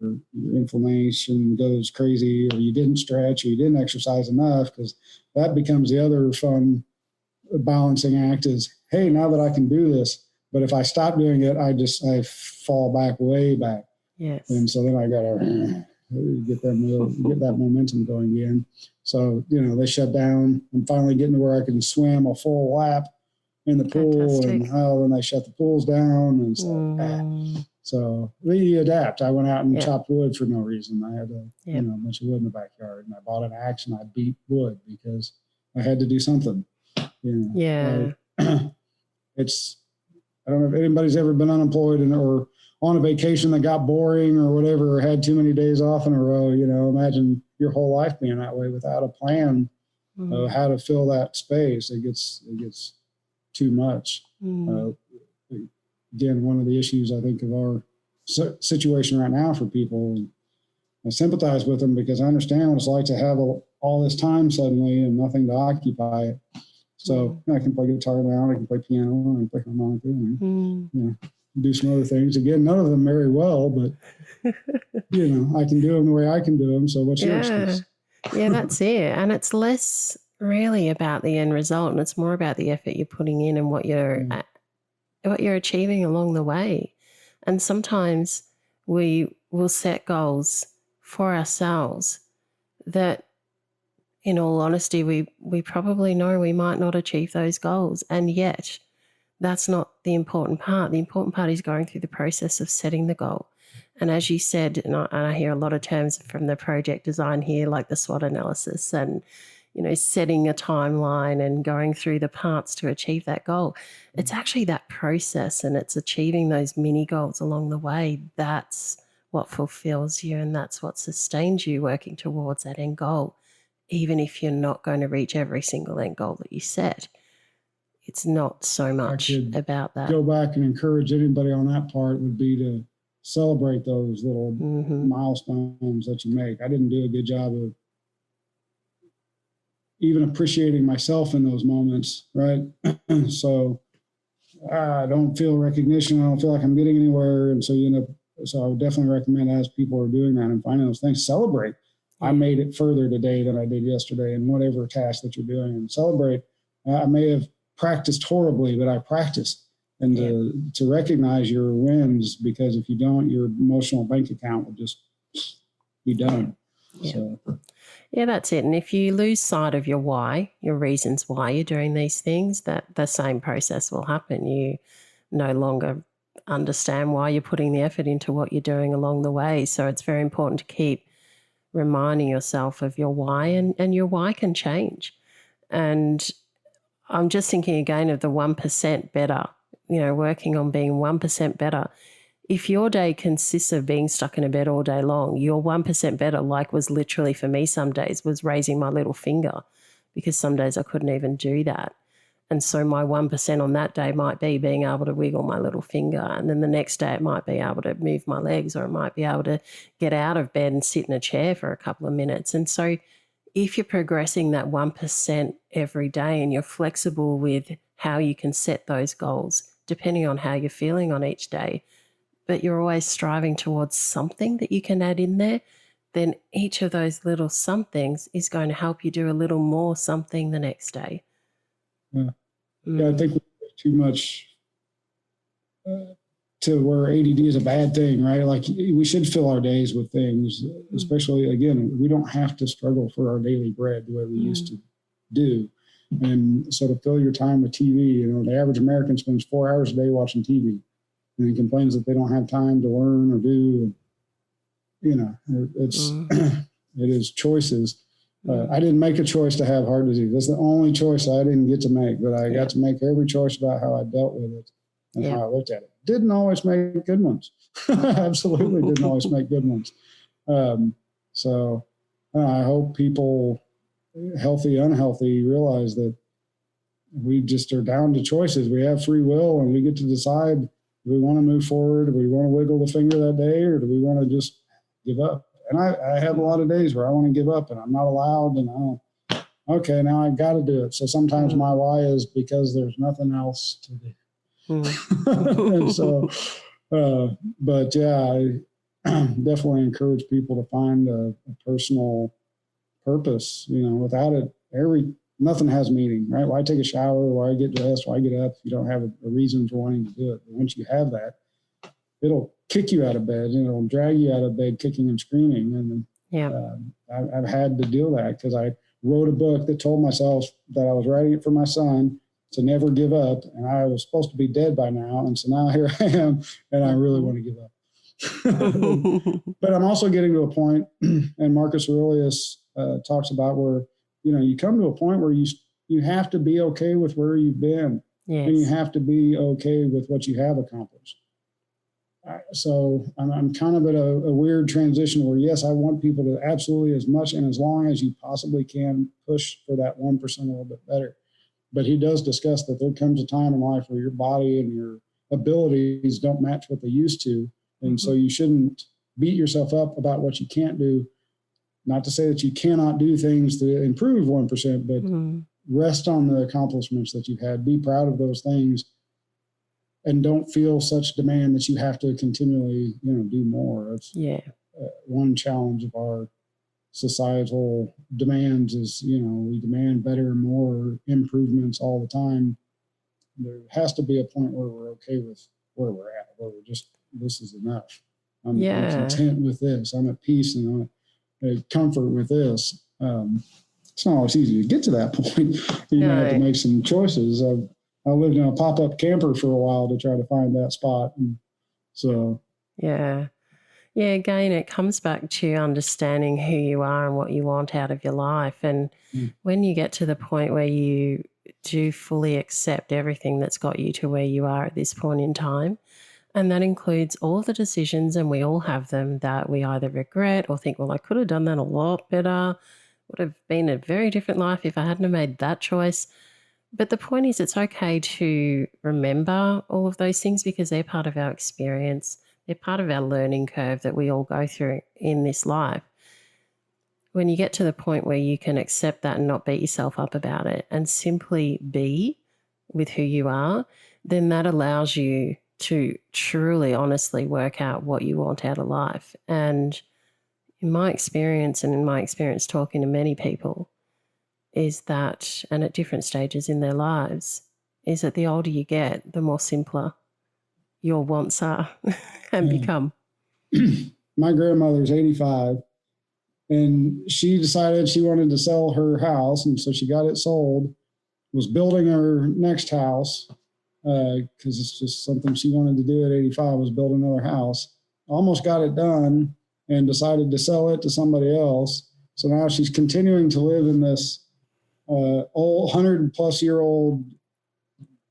inflammation goes crazy, or you didn't stretch, or you didn't exercise enough, because that becomes the other fun balancing act is, hey, now that I can do this, but if I stop doing it, I fall way back. Yes. And so then I got to get that momentum going again. So, they shut down. I'm finally getting to where I can swim a full lap in the pool. Fantastic. And then they shut the pools down. And so we adapt. I went out and chopped wood for no reason. I had a bunch of wood in the backyard, and I bought an axe and I beat wood because I had to do something. It's, I don't know if anybody's ever been unemployed or on a vacation that got boring or whatever, or had too many days off in a row. Imagine your whole life being that way without a plan of how to fill that space. It gets too much. Again, one of the issues I think of our situation right now for people, I sympathize with them because I understand what it's like to have all this time suddenly and nothing to occupy it. So I can play guitar now, I can play piano, I can play harmonica, and do some other things. Again, none of them very well, but I can do them the way I can do them. So what's your excuse? Yeah, that's it. And it's less really about the end result, and it's more about the effort you're putting in and what you're achieving along the way. And sometimes we will set goals for ourselves that, in all honesty, we probably know we might not achieve those goals. And yet that's not the important part. The important part is going through the process of setting the goal. And as you said, and I hear a lot of terms from the project design here, like the SWOT analysis and, setting a timeline and going through the parts to achieve that goal. It's actually that process, and it's achieving those mini goals along the way. That's what fulfills you, and that's what sustains you working towards that end goal. Even if you're not going to reach every single end goal that you set, it's not so much about that. Go back and encourage anybody on that part would be to celebrate those little milestones that you make. I didn't do a good job of even appreciating myself in those moments, right? So I don't feel recognition. I don't feel like I'm getting anywhere. And so so I would definitely recommend, as people are doing that and finding those things, celebrate. I made it further today than I did yesterday in whatever task that you're doing, and celebrate. I may have practiced horribly, but I practiced, and to recognize your wins, because if you don't, your emotional bank account will just be done. So. Yeah, that's it. And if you lose sight of your why, your reasons why you're doing these things, that the same process will happen. You no longer understand why you're putting the effort into what you're doing along the way. So it's very important to keep reminding yourself of your why, and your why can change. And I'm just thinking again of the 1% better, working on being 1% better. If your day consists of being stuck in a bed all day long, your 1% better, like was literally for me some days, was raising my little finger, because some days I couldn't even do that. And so my 1% on that day might be being able to wiggle my little finger. And then the next day it might be able to move my legs, or it might be able to get out of bed and sit in a chair for a couple of minutes. And so if you're progressing that 1% every day, and you're flexible with how you can set those goals, depending on how you're feeling on each day, but you're always striving towards something that you can add in there, then each of those little somethings is going to help you do a little more something the next day. Yeah, I think we have too much to where ADD is a bad thing, right? Like, we should fill our days with things, especially, again, we don't have to struggle for our daily bread the way we used to do. And so to fill your time with TV, the average American spends 4 hours a day watching TV, and he complains that they don't have time to learn or do. It's it is choices. I didn't make a choice to have heart disease. That's the only choice I didn't get to make, but I got to make every choice about how I dealt with it and how I looked at it. Didn't always make good ones. Absolutely didn't always make good ones. So I hope people, healthy, unhealthy, realize that we just are down to choices. We have free will, and we get to decide, do we want to move forward? Do we want to wiggle the finger that day, or do we want to just give up? And I have a lot of days where I want to give up and I'm not allowed, and I don't, okay, now I've got to do it. So sometimes my why is because there's nothing else to do. And so, but yeah, I definitely encourage people to find a personal purpose. You know, without it, nothing has meaning, right? Why take a shower? Why get dressed? Why get up? If you don't have a reason for wanting to do it. But once you have that, it'll kick you out of bed, and it'll drag you out of bed kicking and screaming. And I've had to deal that because I wrote a book that told myself that I was writing it for my son to never give up. And I was supposed to be dead by now. And so now here I am, and I really want to give up. But I'm also getting to a point, and Marcus Aurelius talks about where, you know, you come to a point where you have to be okay with where you've been. Yes. And you have to be okay with what you have accomplished. So I'm kind of at a weird transition where, yes, I want people to absolutely, as much and as long as you possibly can, push for that 1% a little bit better. But he does discuss that there comes a time in life where your body and your abilities don't match what they used to. And so you shouldn't beat yourself up about what you can't do. Not to say that you cannot do things to improve 1%, but rest on the accomplishments that you've had. Be proud of those things. And don't feel such demand that you have to continually, you know, do more. It's one challenge of our societal demands is, you know, we demand better, more improvements all the time. There has to be a point where we're okay with where we're at, where we're just, this is enough. I'm content with this. I'm at peace and I'm at comfort with this. It's not always easy to get to that point. You may have to make some choices. I lived in a pop-up camper for a while to try to find that spot. And so. Yeah, again, it comes back to understanding who you are and what you want out of your life. And when you get to the point where you do fully accept everything that's got you to where you are at this point in time, and that includes all the decisions, and we all have them, that we either regret or think, well, I could have done that a lot better, would have been a very different life if I hadn't have made that choice. But the point is, it's okay to remember all of those things because they're part of our experience. They're part of our learning curve that we all go through in this life. When you get to the point where you can accept that and not beat yourself up about it and simply be with who you are, then that allows you to truly, honestly work out what you want out of life. And in my experience, and in my experience talking to many people, is that, and at different stages in their lives, is that the older you get, the more simpler your wants are and become. My grandmother's 85, and she decided she wanted to sell her house, and so she got it sold, was building her next house because it's just something she wanted to do at 85, was build another house. Almost got it done and decided to sell it to somebody else. So now she's continuing to live in this old 100-plus-year-old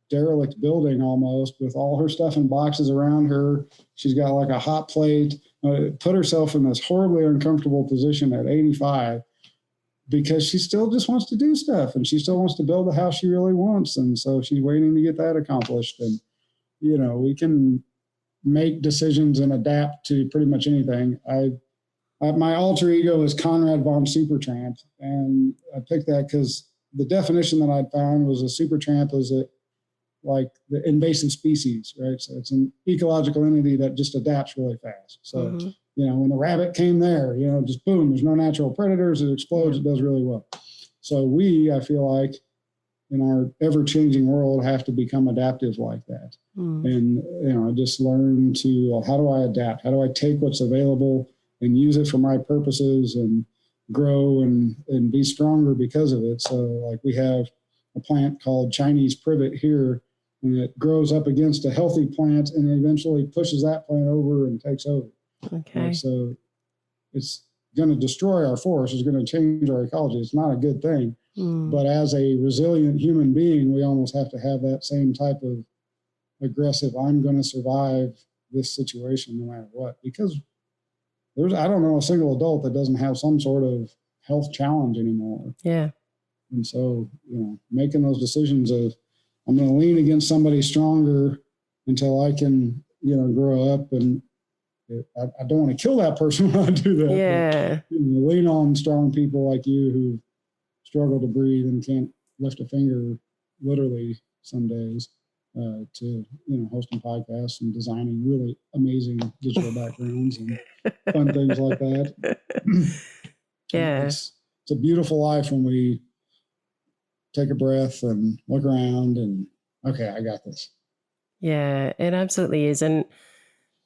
derelict building almost, with all her stuff in boxes around her. She's got like a hot plate, put herself in this horribly uncomfortable position at 85 because she still just wants to do stuff, and she still wants to build the house she really wants. And so she's waiting to get that accomplished. And, you know, we can make decisions and adapt to pretty much anything. My alter ego is Conrad von Supertramp, and I picked that because the definition that I'd found was a supertramp is like the invasive species, right? So it's an ecological entity that just adapts really fast. So, you know, when the rabbit came there, you know, just boom, there's no natural predators, it explodes, it does really well. So I feel like, in our ever-changing world, have to become adaptive like that. And, you know, I just learned to, how do I adapt? How do I take what's available and use it for my purposes and grow and be stronger because of it? So, like, we have a plant called Chinese privet here, and it grows up against a healthy plant and eventually pushes that plant over and takes over. Okay. So it's going to destroy our forest. It's going to change our ecology. It's not a good thing. But as a resilient human being, we almost have to have that same type of aggressive, I'm going to survive this situation no matter what. Because I don't know a single adult that doesn't have some sort of health challenge anymore. Yeah. And so, making those decisions of, I'm going to lean against somebody stronger until I can, grow up. And I don't want to kill that person when I do that. Yeah. But, lean on strong people like you who struggle to breathe and can't lift a finger literally some days, to, hosting podcasts and designing really amazing digital backgrounds and fun things like that. Yeah. It's a beautiful life when we take a breath and look around and, okay, I got this. Yeah, it absolutely is. And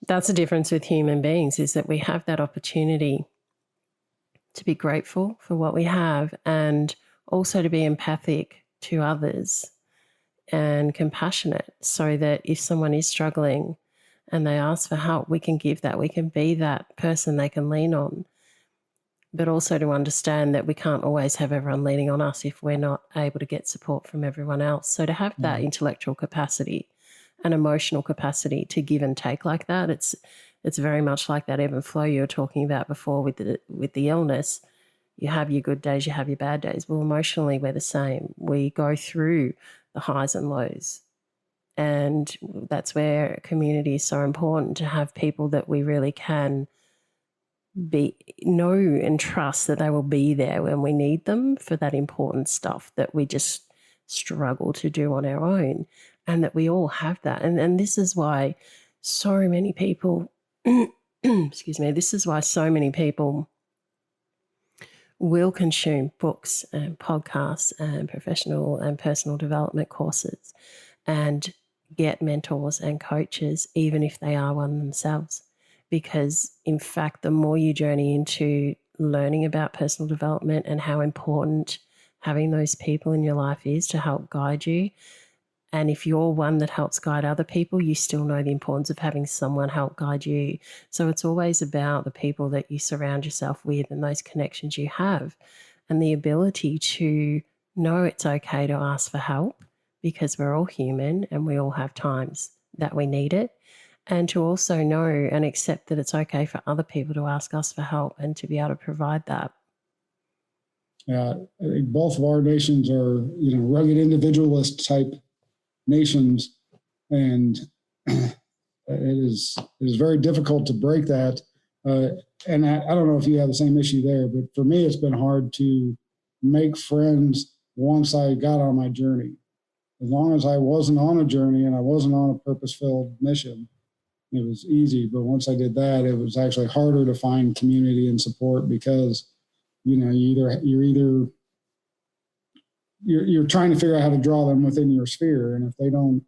that's the difference with human beings, is that we have that opportunity to be grateful for what we have and also to be empathic to others and compassionate, so that if someone is struggling and they ask for help, we can give that. We can be that person they can lean on, but also to understand that we can't always have everyone leaning on us if we're not able to get support from everyone else. So to have that intellectual capacity and emotional capacity to give and take like that, it's very much like that ebb and flow you were talking about before with the illness. You have your good days, you have your bad days. Well, emotionally, we're the same. We go through the highs and lows. And that's where community is so important, to have people that we really can know and trust that they will be there when we need them for that important stuff that we just struggle to do on our own, and that we all have that. And this is why so many people, excuse me, this is why so many people will consume books and podcasts and professional and personal development courses and get mentors and coaches, even if they are one themselves. Because, in fact, the more you journey into learning about personal development and how important having those people in your life is to help guide you, and if you're one that helps guide other people, you still know the importance of having someone help guide you. So it's always about the people that you surround yourself with and those connections you have, and the ability to know it's okay to ask for help, because we're all human and we all have times that we need it. And to also know and accept that it's okay for other people to ask us for help and to be able to provide that. I think both of our nations are, rugged individualist type nations, and it is very difficult to break that. And I don't know if you have the same issue there, but for me, it's been hard to make friends once I got on my journey. As long as I wasn't on a journey and I wasn't on a purpose-filled mission, it was easy. But once I did that, it was actually harder to find community and support, because, you're trying to figure out how to draw them within your sphere. And if they don't,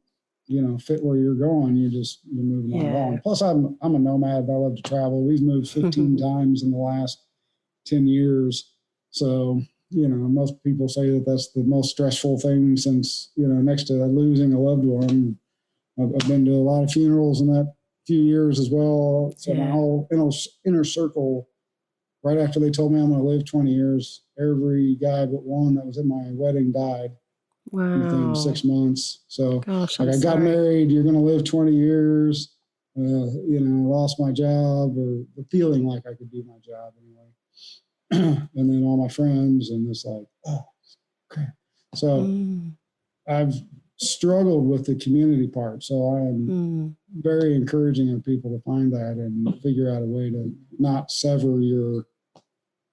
fit where you're going, you're moving on along. Plus I'm a nomad. I love to travel. We've moved 15 times in the last 10 years. So, most people say that that's the most stressful thing since, next to losing a loved one. I've been to a lot of funerals in that few years as well. So my whole inner circle, right after they told me I'm going to live 20 years, every guy but one that was at my wedding died within 6 months. So I got married, you're going to live 20 years, lost my job, or the feeling like I could do my job anyway. And then all my friends, and it's like, oh, okay. So I've struggled with the community part. So I'm very encouraging of people to find that and figure out a way to not sever your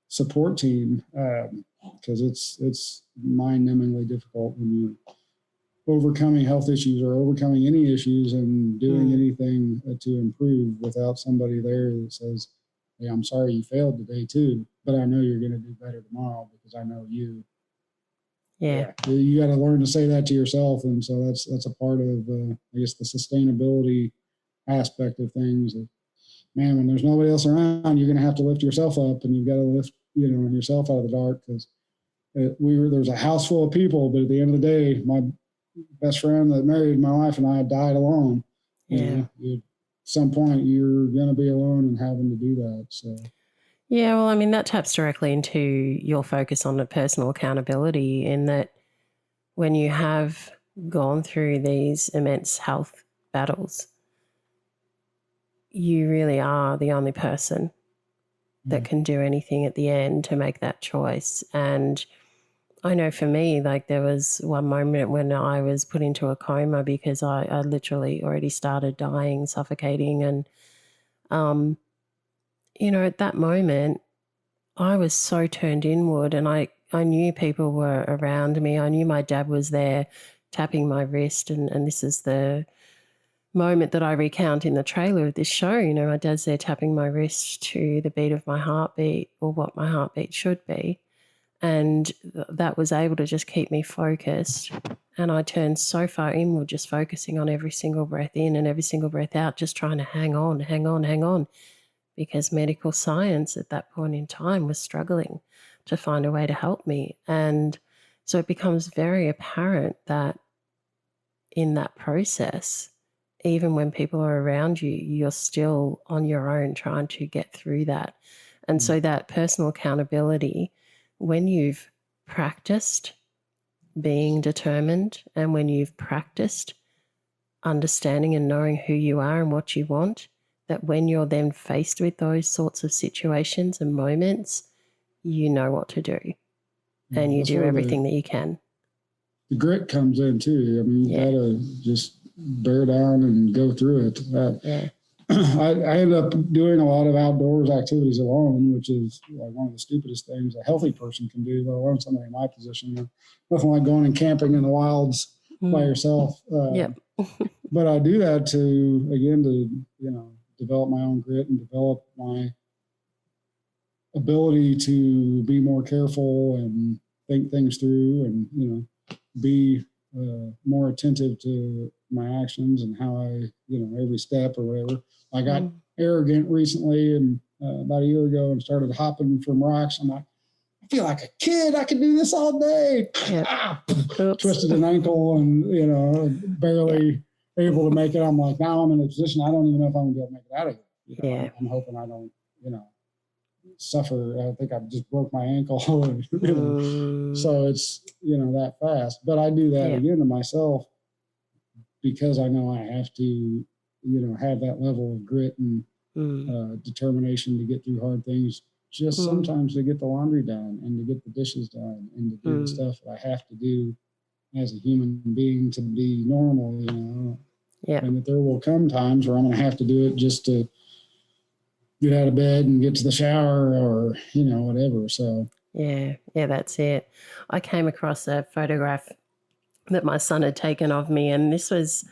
support team, because it's mind-numbingly difficult when you're overcoming health issues or overcoming any issues and doing anything to improve without somebody there that says, hey, I'm sorry you failed today too, but I know you're going to do better tomorrow because I know you. Yeah. You got to learn to say that to yourself. And so that's a part of, I guess, the sustainability aspect of things. Man, when there's nobody else around, you're going to have to lift yourself up, and you've got to lift, yourself out of the dark, because there's a house full of people, but at the end of the day, my best friend that married my wife and I died alone. At some point, you're going to be alone and having to do that. So. Yeah, well, I mean, that taps directly into your focus on the personal accountability, in that when you have gone through these immense health battles, you really are the only person that can do anything at the end to make that choice. And I know for me, like there was one moment when I was put into a coma because I literally already started dying, suffocating. And, at that moment, I was so turned inward, and I knew people were around me. I knew my dad was there tapping my wrist. And this is the moment that I recount in the trailer of this show. My dad's there tapping my wrist to the beat of my heartbeat, or what my heartbeat should be. And that was able to just keep me focused. And I turned so far inward, just focusing on every single breath in and every single breath out, just trying to hang on, hang on, hang on, because medical science at that point in time was struggling to find a way to help me. And so it becomes very apparent that in that process, even when people are around you, you're still on your own trying to get through that. And so that personal accountability, when you've practiced being determined, and when you've practiced understanding and knowing who you are and what you want, that when you're then faced with those sorts of situations and moments, you know what to do, and you do everything that you can. The grit comes in too. I mean, you gotta just bear down and go through it. I ended up doing a lot of outdoors activities alone, which is like one of the stupidest things a healthy person can do, let alone somebody in my position. Nothing like going and camping in the wilds by yourself. But I do that to develop my own grit and develop my ability to be more careful and think things through, and be more attentive to my actions and how I, every step or whatever. I got arrogant recently, and about a year ago, and started hopping from rocks. I'm like, I feel like a kid. I could do this all day. Twisted an ankle and, barely able to make it. I'm like, now I'm in a position I don't even know if I'm going to be able to make it out of here. I'm hoping I don't, suffer. I think I just broke my ankle. So it's, that fast. But I do that again to myself because I know I have to, have that level of grit and determination to get through hard things. Just sometimes to get the laundry done and to get the dishes done and to do the stuff that I have to do as a human being to be normal, and that there will come times where I'm going to have to do it just to get out of bed and get to the shower or, whatever. So, yeah, that's it. I came across a photograph that my son had taken of me, and this was,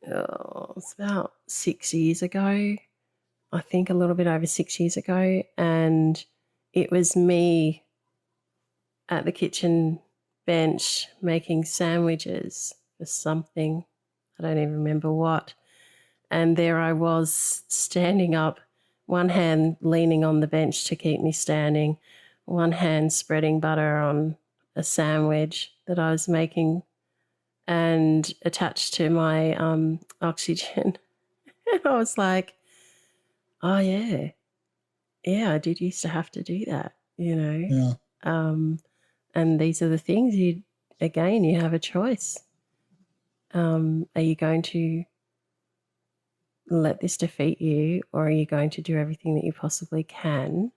it's about 6 years ago. I think a little bit over 6 years ago. And it was me at the kitchen bench making sandwiches for something. I don't even remember what. And there I was standing up, one hand leaning on the bench to keep me standing, one hand spreading butter on a sandwich that I was making and attached to my oxygen. And I was like, oh, yeah, I did used to have to do that, Yeah. And these are the things you have a choice. Are you going to let this defeat you, or are you going to do everything that you possibly can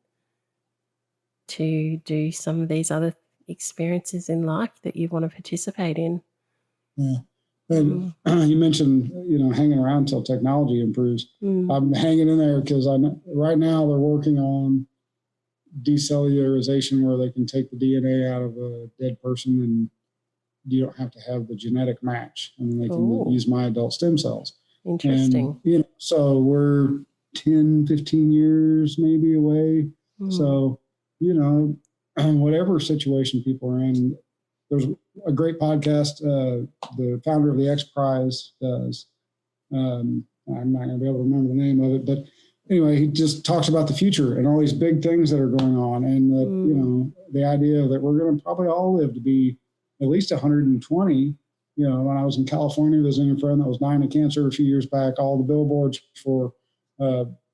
to do some of these other experiences in life that you want to participate in? Yeah. And you mentioned, hanging around until technology improves. I'm hanging in there because right now they're working on decellularization where they can take the DNA out of a dead person and you don't have to have the genetic match. And they can use my adult stem cells. Interesting. And, so we're 10, 15 years maybe away. So, whatever situation people are in, there's a great podcast the founder of the X Prize does. I'm not going to be able to remember the name of it, but anyway, he just talks about the future and all these big things that are going on, and that the idea that we're going to probably all live to be at least 120. When I was in California visiting a friend that was dying of cancer a few years back, all the billboards for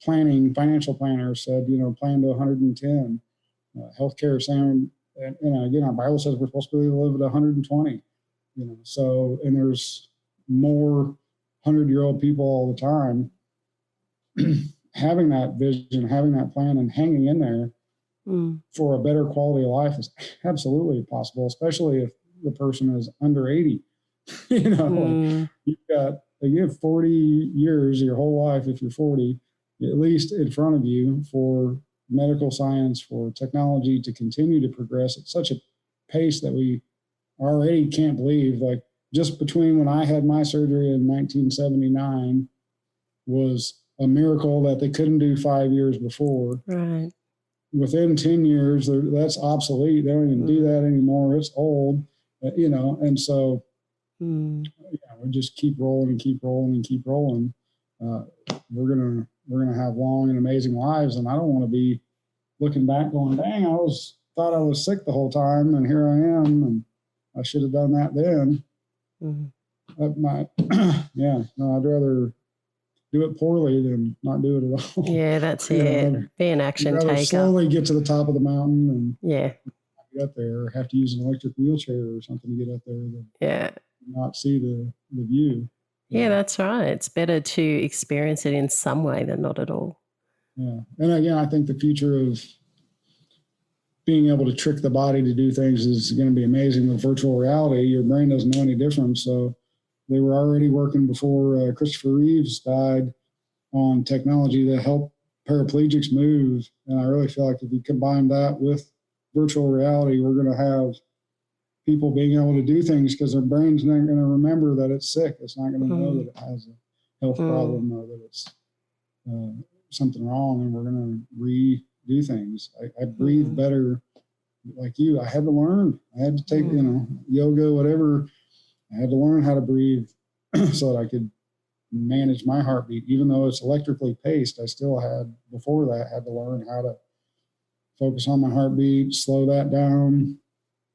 financial planners said, plan to 110. Healthcare saying, and again, our Bible says we're supposed to live at 120. So, and there's more 100-year-old people all the time. Having that vision, having that plan, and hanging in there for a better quality of life is absolutely possible, especially if the person is under 80. Like you have 40 years, your whole life, if you're 40, at least in front of you for medical science, for technology to continue to progress at such a pace that we already can't believe. Like just between when I had my surgery in 1979 was a miracle that they couldn't do 5 years before. Right. Within 10 years, that's obsolete. They don't even do that anymore. It's old, and so we just keep rolling and keep rolling and keep rolling. We're gonna have long and amazing lives, and I don't want to be looking back going, dang, thought I was sick the whole time, and here I am, and I should have done that then. I'd rather do it poorly than not do it at all. Yeah, that's it. Be an action taker. Slowly get to the top of the mountain and get up there, or have to use an electric wheelchair or something to get up there. Than not see the view. Yeah, that's right. It's better to experience it in some way than not at all. Yeah. And again, I think the future of being able to trick the body to do things is going to be amazing with virtual reality. Your brain doesn't know any different. So they were already working before Christopher Reeves died on technology that helped paraplegics move. And I really feel like if you combine that with virtual reality, we're going to have people being able to do things because their brain's not going to remember that it's sick. It's not going to know that it has a health problem or that it's something wrong, and we're going to redo things. I breathe better like you. I had to learn. I had to take, yoga, whatever. I had to learn how to breathe so that I could manage my heartbeat. Even though it's electrically paced, I still had to learn how to focus on my heartbeat, slow that down.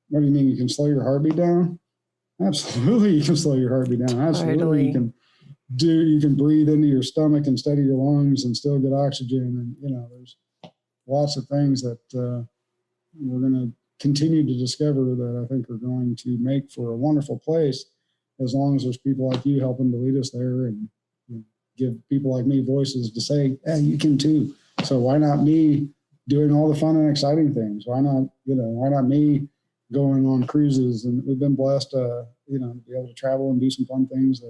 What do you mean? You can slow your heartbeat down? Absolutely, you can slow your heartbeat down. Absolutely, you can breathe into your stomach and steady your lungs and still get oxygen. And there's lots of things that we're going to continue to discover that I think are going to make for a wonderful place, as long as there's people like you helping to lead us there and give people like me voices to say, "Hey, you can too." So why not me doing all the fun and exciting things? Why not me going on cruises? And we've been blessed to be able to travel and do some fun things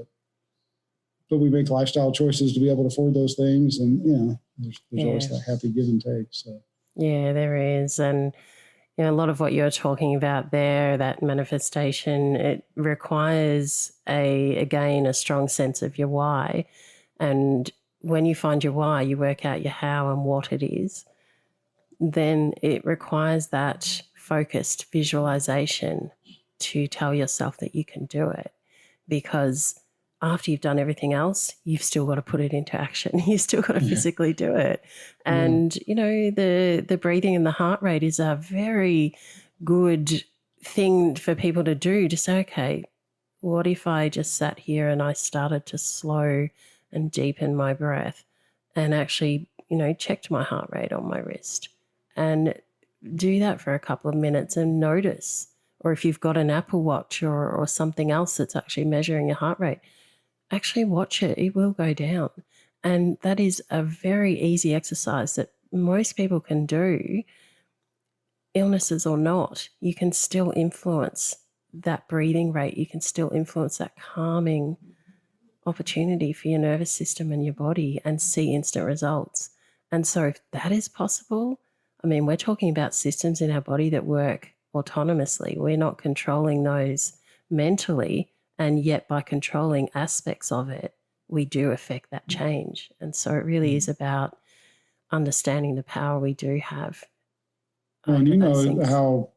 but we make lifestyle choices to be able to afford those things. And there's always that happy give and take. So yeah, there is. And a lot of what you're talking about there, that manifestation, it requires a strong sense of your why. And when you find your why, you work out your how and what it is. Then it requires that focused visualization to tell yourself that you can do it, because after you've done everything else, you've still got to put it into action. You've still got to physically do it. And, the breathing and the heart rate is a very good thing for people to do, to say, okay, what if I just sat here and I started to slow and deepen my breath and actually, checked my heart rate on my wrist, and do that for a couple of minutes and notice. Or if you've got an Apple Watch or something else that's actually measuring your heart rate, actually watch it. It will go down. And that is a very easy exercise that most people can do, illnesses or not. You can still influence that breathing rate. You can still influence that calming opportunity for your nervous system and your body and see instant results. And so if that is possible, we're talking about systems in our body that work autonomously. We're not controlling those mentally, and yet by controlling aspects of it, we do affect that change. And so it really is about understanding the power we do have. And you know how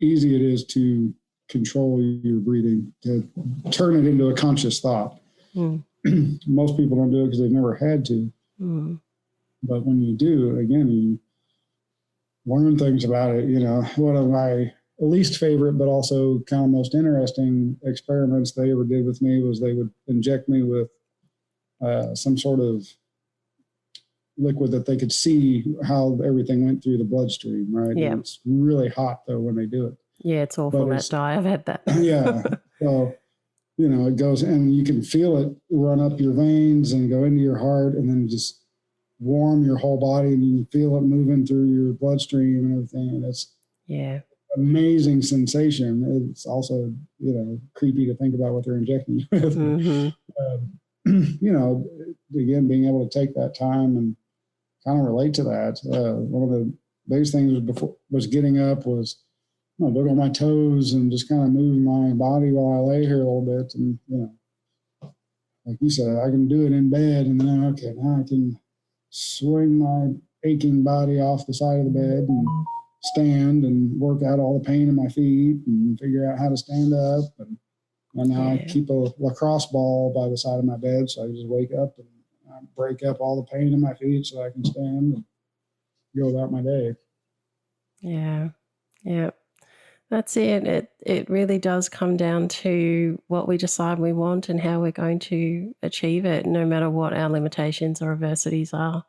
easy it is to control your breathing, to turn it into a conscious thought. Most people don't do it because they've never had to. But when you do, again, you learn things about it. One of my least favorite, but also kind of most interesting experiments they ever did with me was they would inject me with some sort of liquid that they could see how everything went through the bloodstream, right? Yeah. And it's really hot though when they do it. Yeah, it's awful, that dye. I've had that. Yeah. So, it goes and you can feel it run up your veins and go into your heart, and then just warm your whole body, and you can feel it moving through your bloodstream and everything. And it's amazing sensation. It's also, creepy to think about what they're injecting you with. Again, being able to take that time and kind of relate to that. One of the biggest things was getting up, was wiggle my toes and just kind of move my body while I lay here a little bit. And, like you said, I can do it in bed, and then, okay, now I can swing my aching body off the side of the bed and stand and work out all the pain in my feet and figure out how to stand up. And now I keep a lacrosse ball by the side of my bed, so I just wake up and break up all the pain in my feet so I can stand and go about my day. Yeah. That's it. It really does come down to what we decide we want and how we're going to achieve it, no matter what our limitations or adversities are.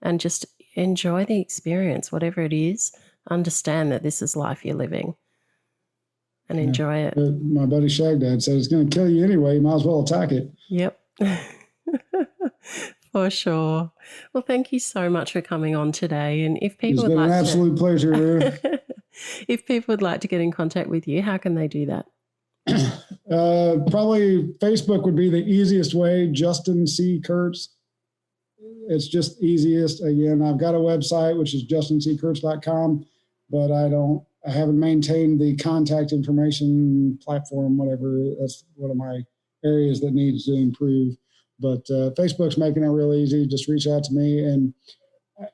And just enjoy the experience, whatever it is. Understand that this is life you're living and enjoy it. My buddy Shagdad said, it's going to kill you anyway. You might as well attack it. Yep. For sure. Well, thank you so much for coming on today. And if people It's been an absolute pleasure. If people would like to get in contact with you, how can they do that? Probably Facebook would be the easiest way. Justin C. Kurtz. It's just easiest. Again, I've got a website, which is justinCkurtz.com, but I haven't maintained the contact information platform, whatever. That's one of my areas that needs to improve. But Facebook's making it real easy. Just reach out to me. And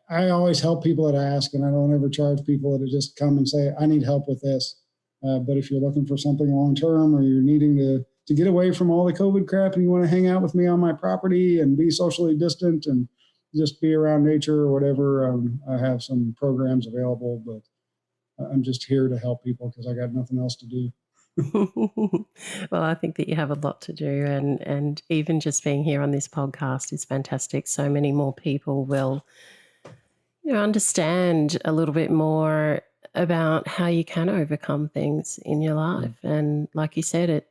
I always help people that ask, and I don't ever charge people that just come and say, I need help with this. But if you're looking for something long-term, or you're needing to get away from all the COVID crap, and you want to hang out with me on my property and be socially distant and just be around nature or whatever, I have some programs available, but I'm just here to help people because I got nothing else to do. Well, I think that you have a lot to do, and even just being here on this podcast is fantastic. So many more people will understand a little bit more about how you can overcome things in your life. And like you said, it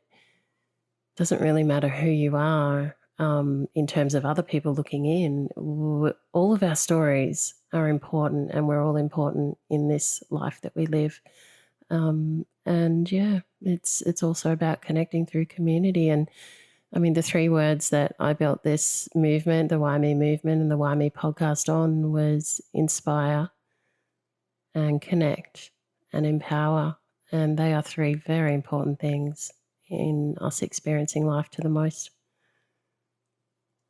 doesn't really matter who you are in terms of other people looking in. All of our stories are important, and we're all important in this life that we live. And yeah, it's also about connecting through community. And I mean, the three words that I built this movement, the WhyMe Movement and the WhyMe podcast on, was inspire and connect and empower. And they are three very important things in us experiencing life to the most.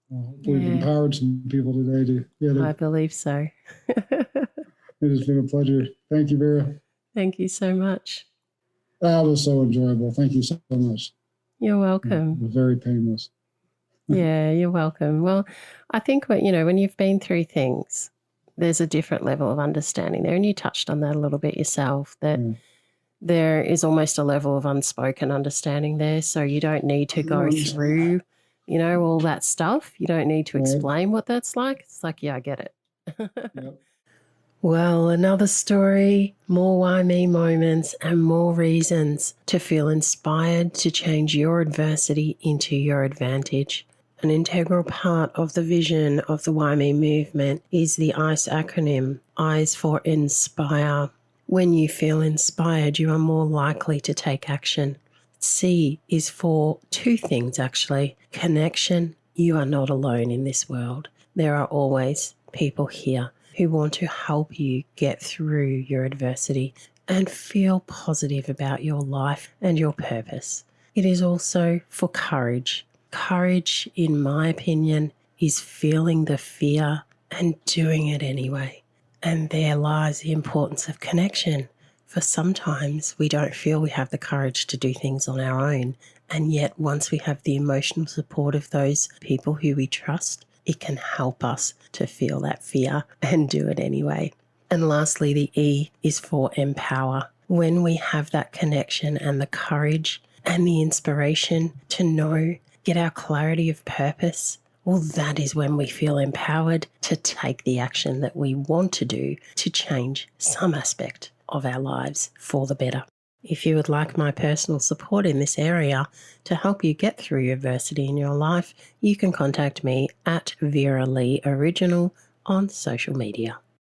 Well, we've empowered some people today. I believe so. It has been a pleasure. Thank you, Vera. Thank you so much. That was so enjoyable. Thank you so much. You're welcome. It was very painless. Yeah, you're welcome. Well, I think when you've been through things, there's a different level of understanding there. And you touched on that a little bit yourself, that there is almost a level of unspoken understanding there. So you don't need to go through, all that stuff. You don't need to explain what that's like. It's like, yeah, I get it. Yep. Well, another story, more WhyMe moments, and more reasons to feel inspired to change your adversity into your advantage. An integral part of the vision of the WhyMe movement is the ICE acronym, I's for Inspire. When you feel inspired, you are more likely to take action. C is for two things, actually. Connection. You are not alone in this world. There are always people here who want to help you get through your adversity and feel positive about your life and your purpose. It is also for courage. Courage, in my opinion, is feeling the fear and doing it anyway. And there lies the importance of connection. For sometimes we don't feel we have the courage to do things on our own. And yet once we have the emotional support of those people who we trust, it can help us to feel that fear and do it anyway. And lastly, the E is for empower. When we have that connection and the courage and the inspiration to get our clarity of purpose, well, that is when we feel empowered to take the action that we want to do to change some aspect of our lives for the better. If you would like my personal support in this area to help you get through adversity in your life, you can contact me at Vera-Lee Original on social media.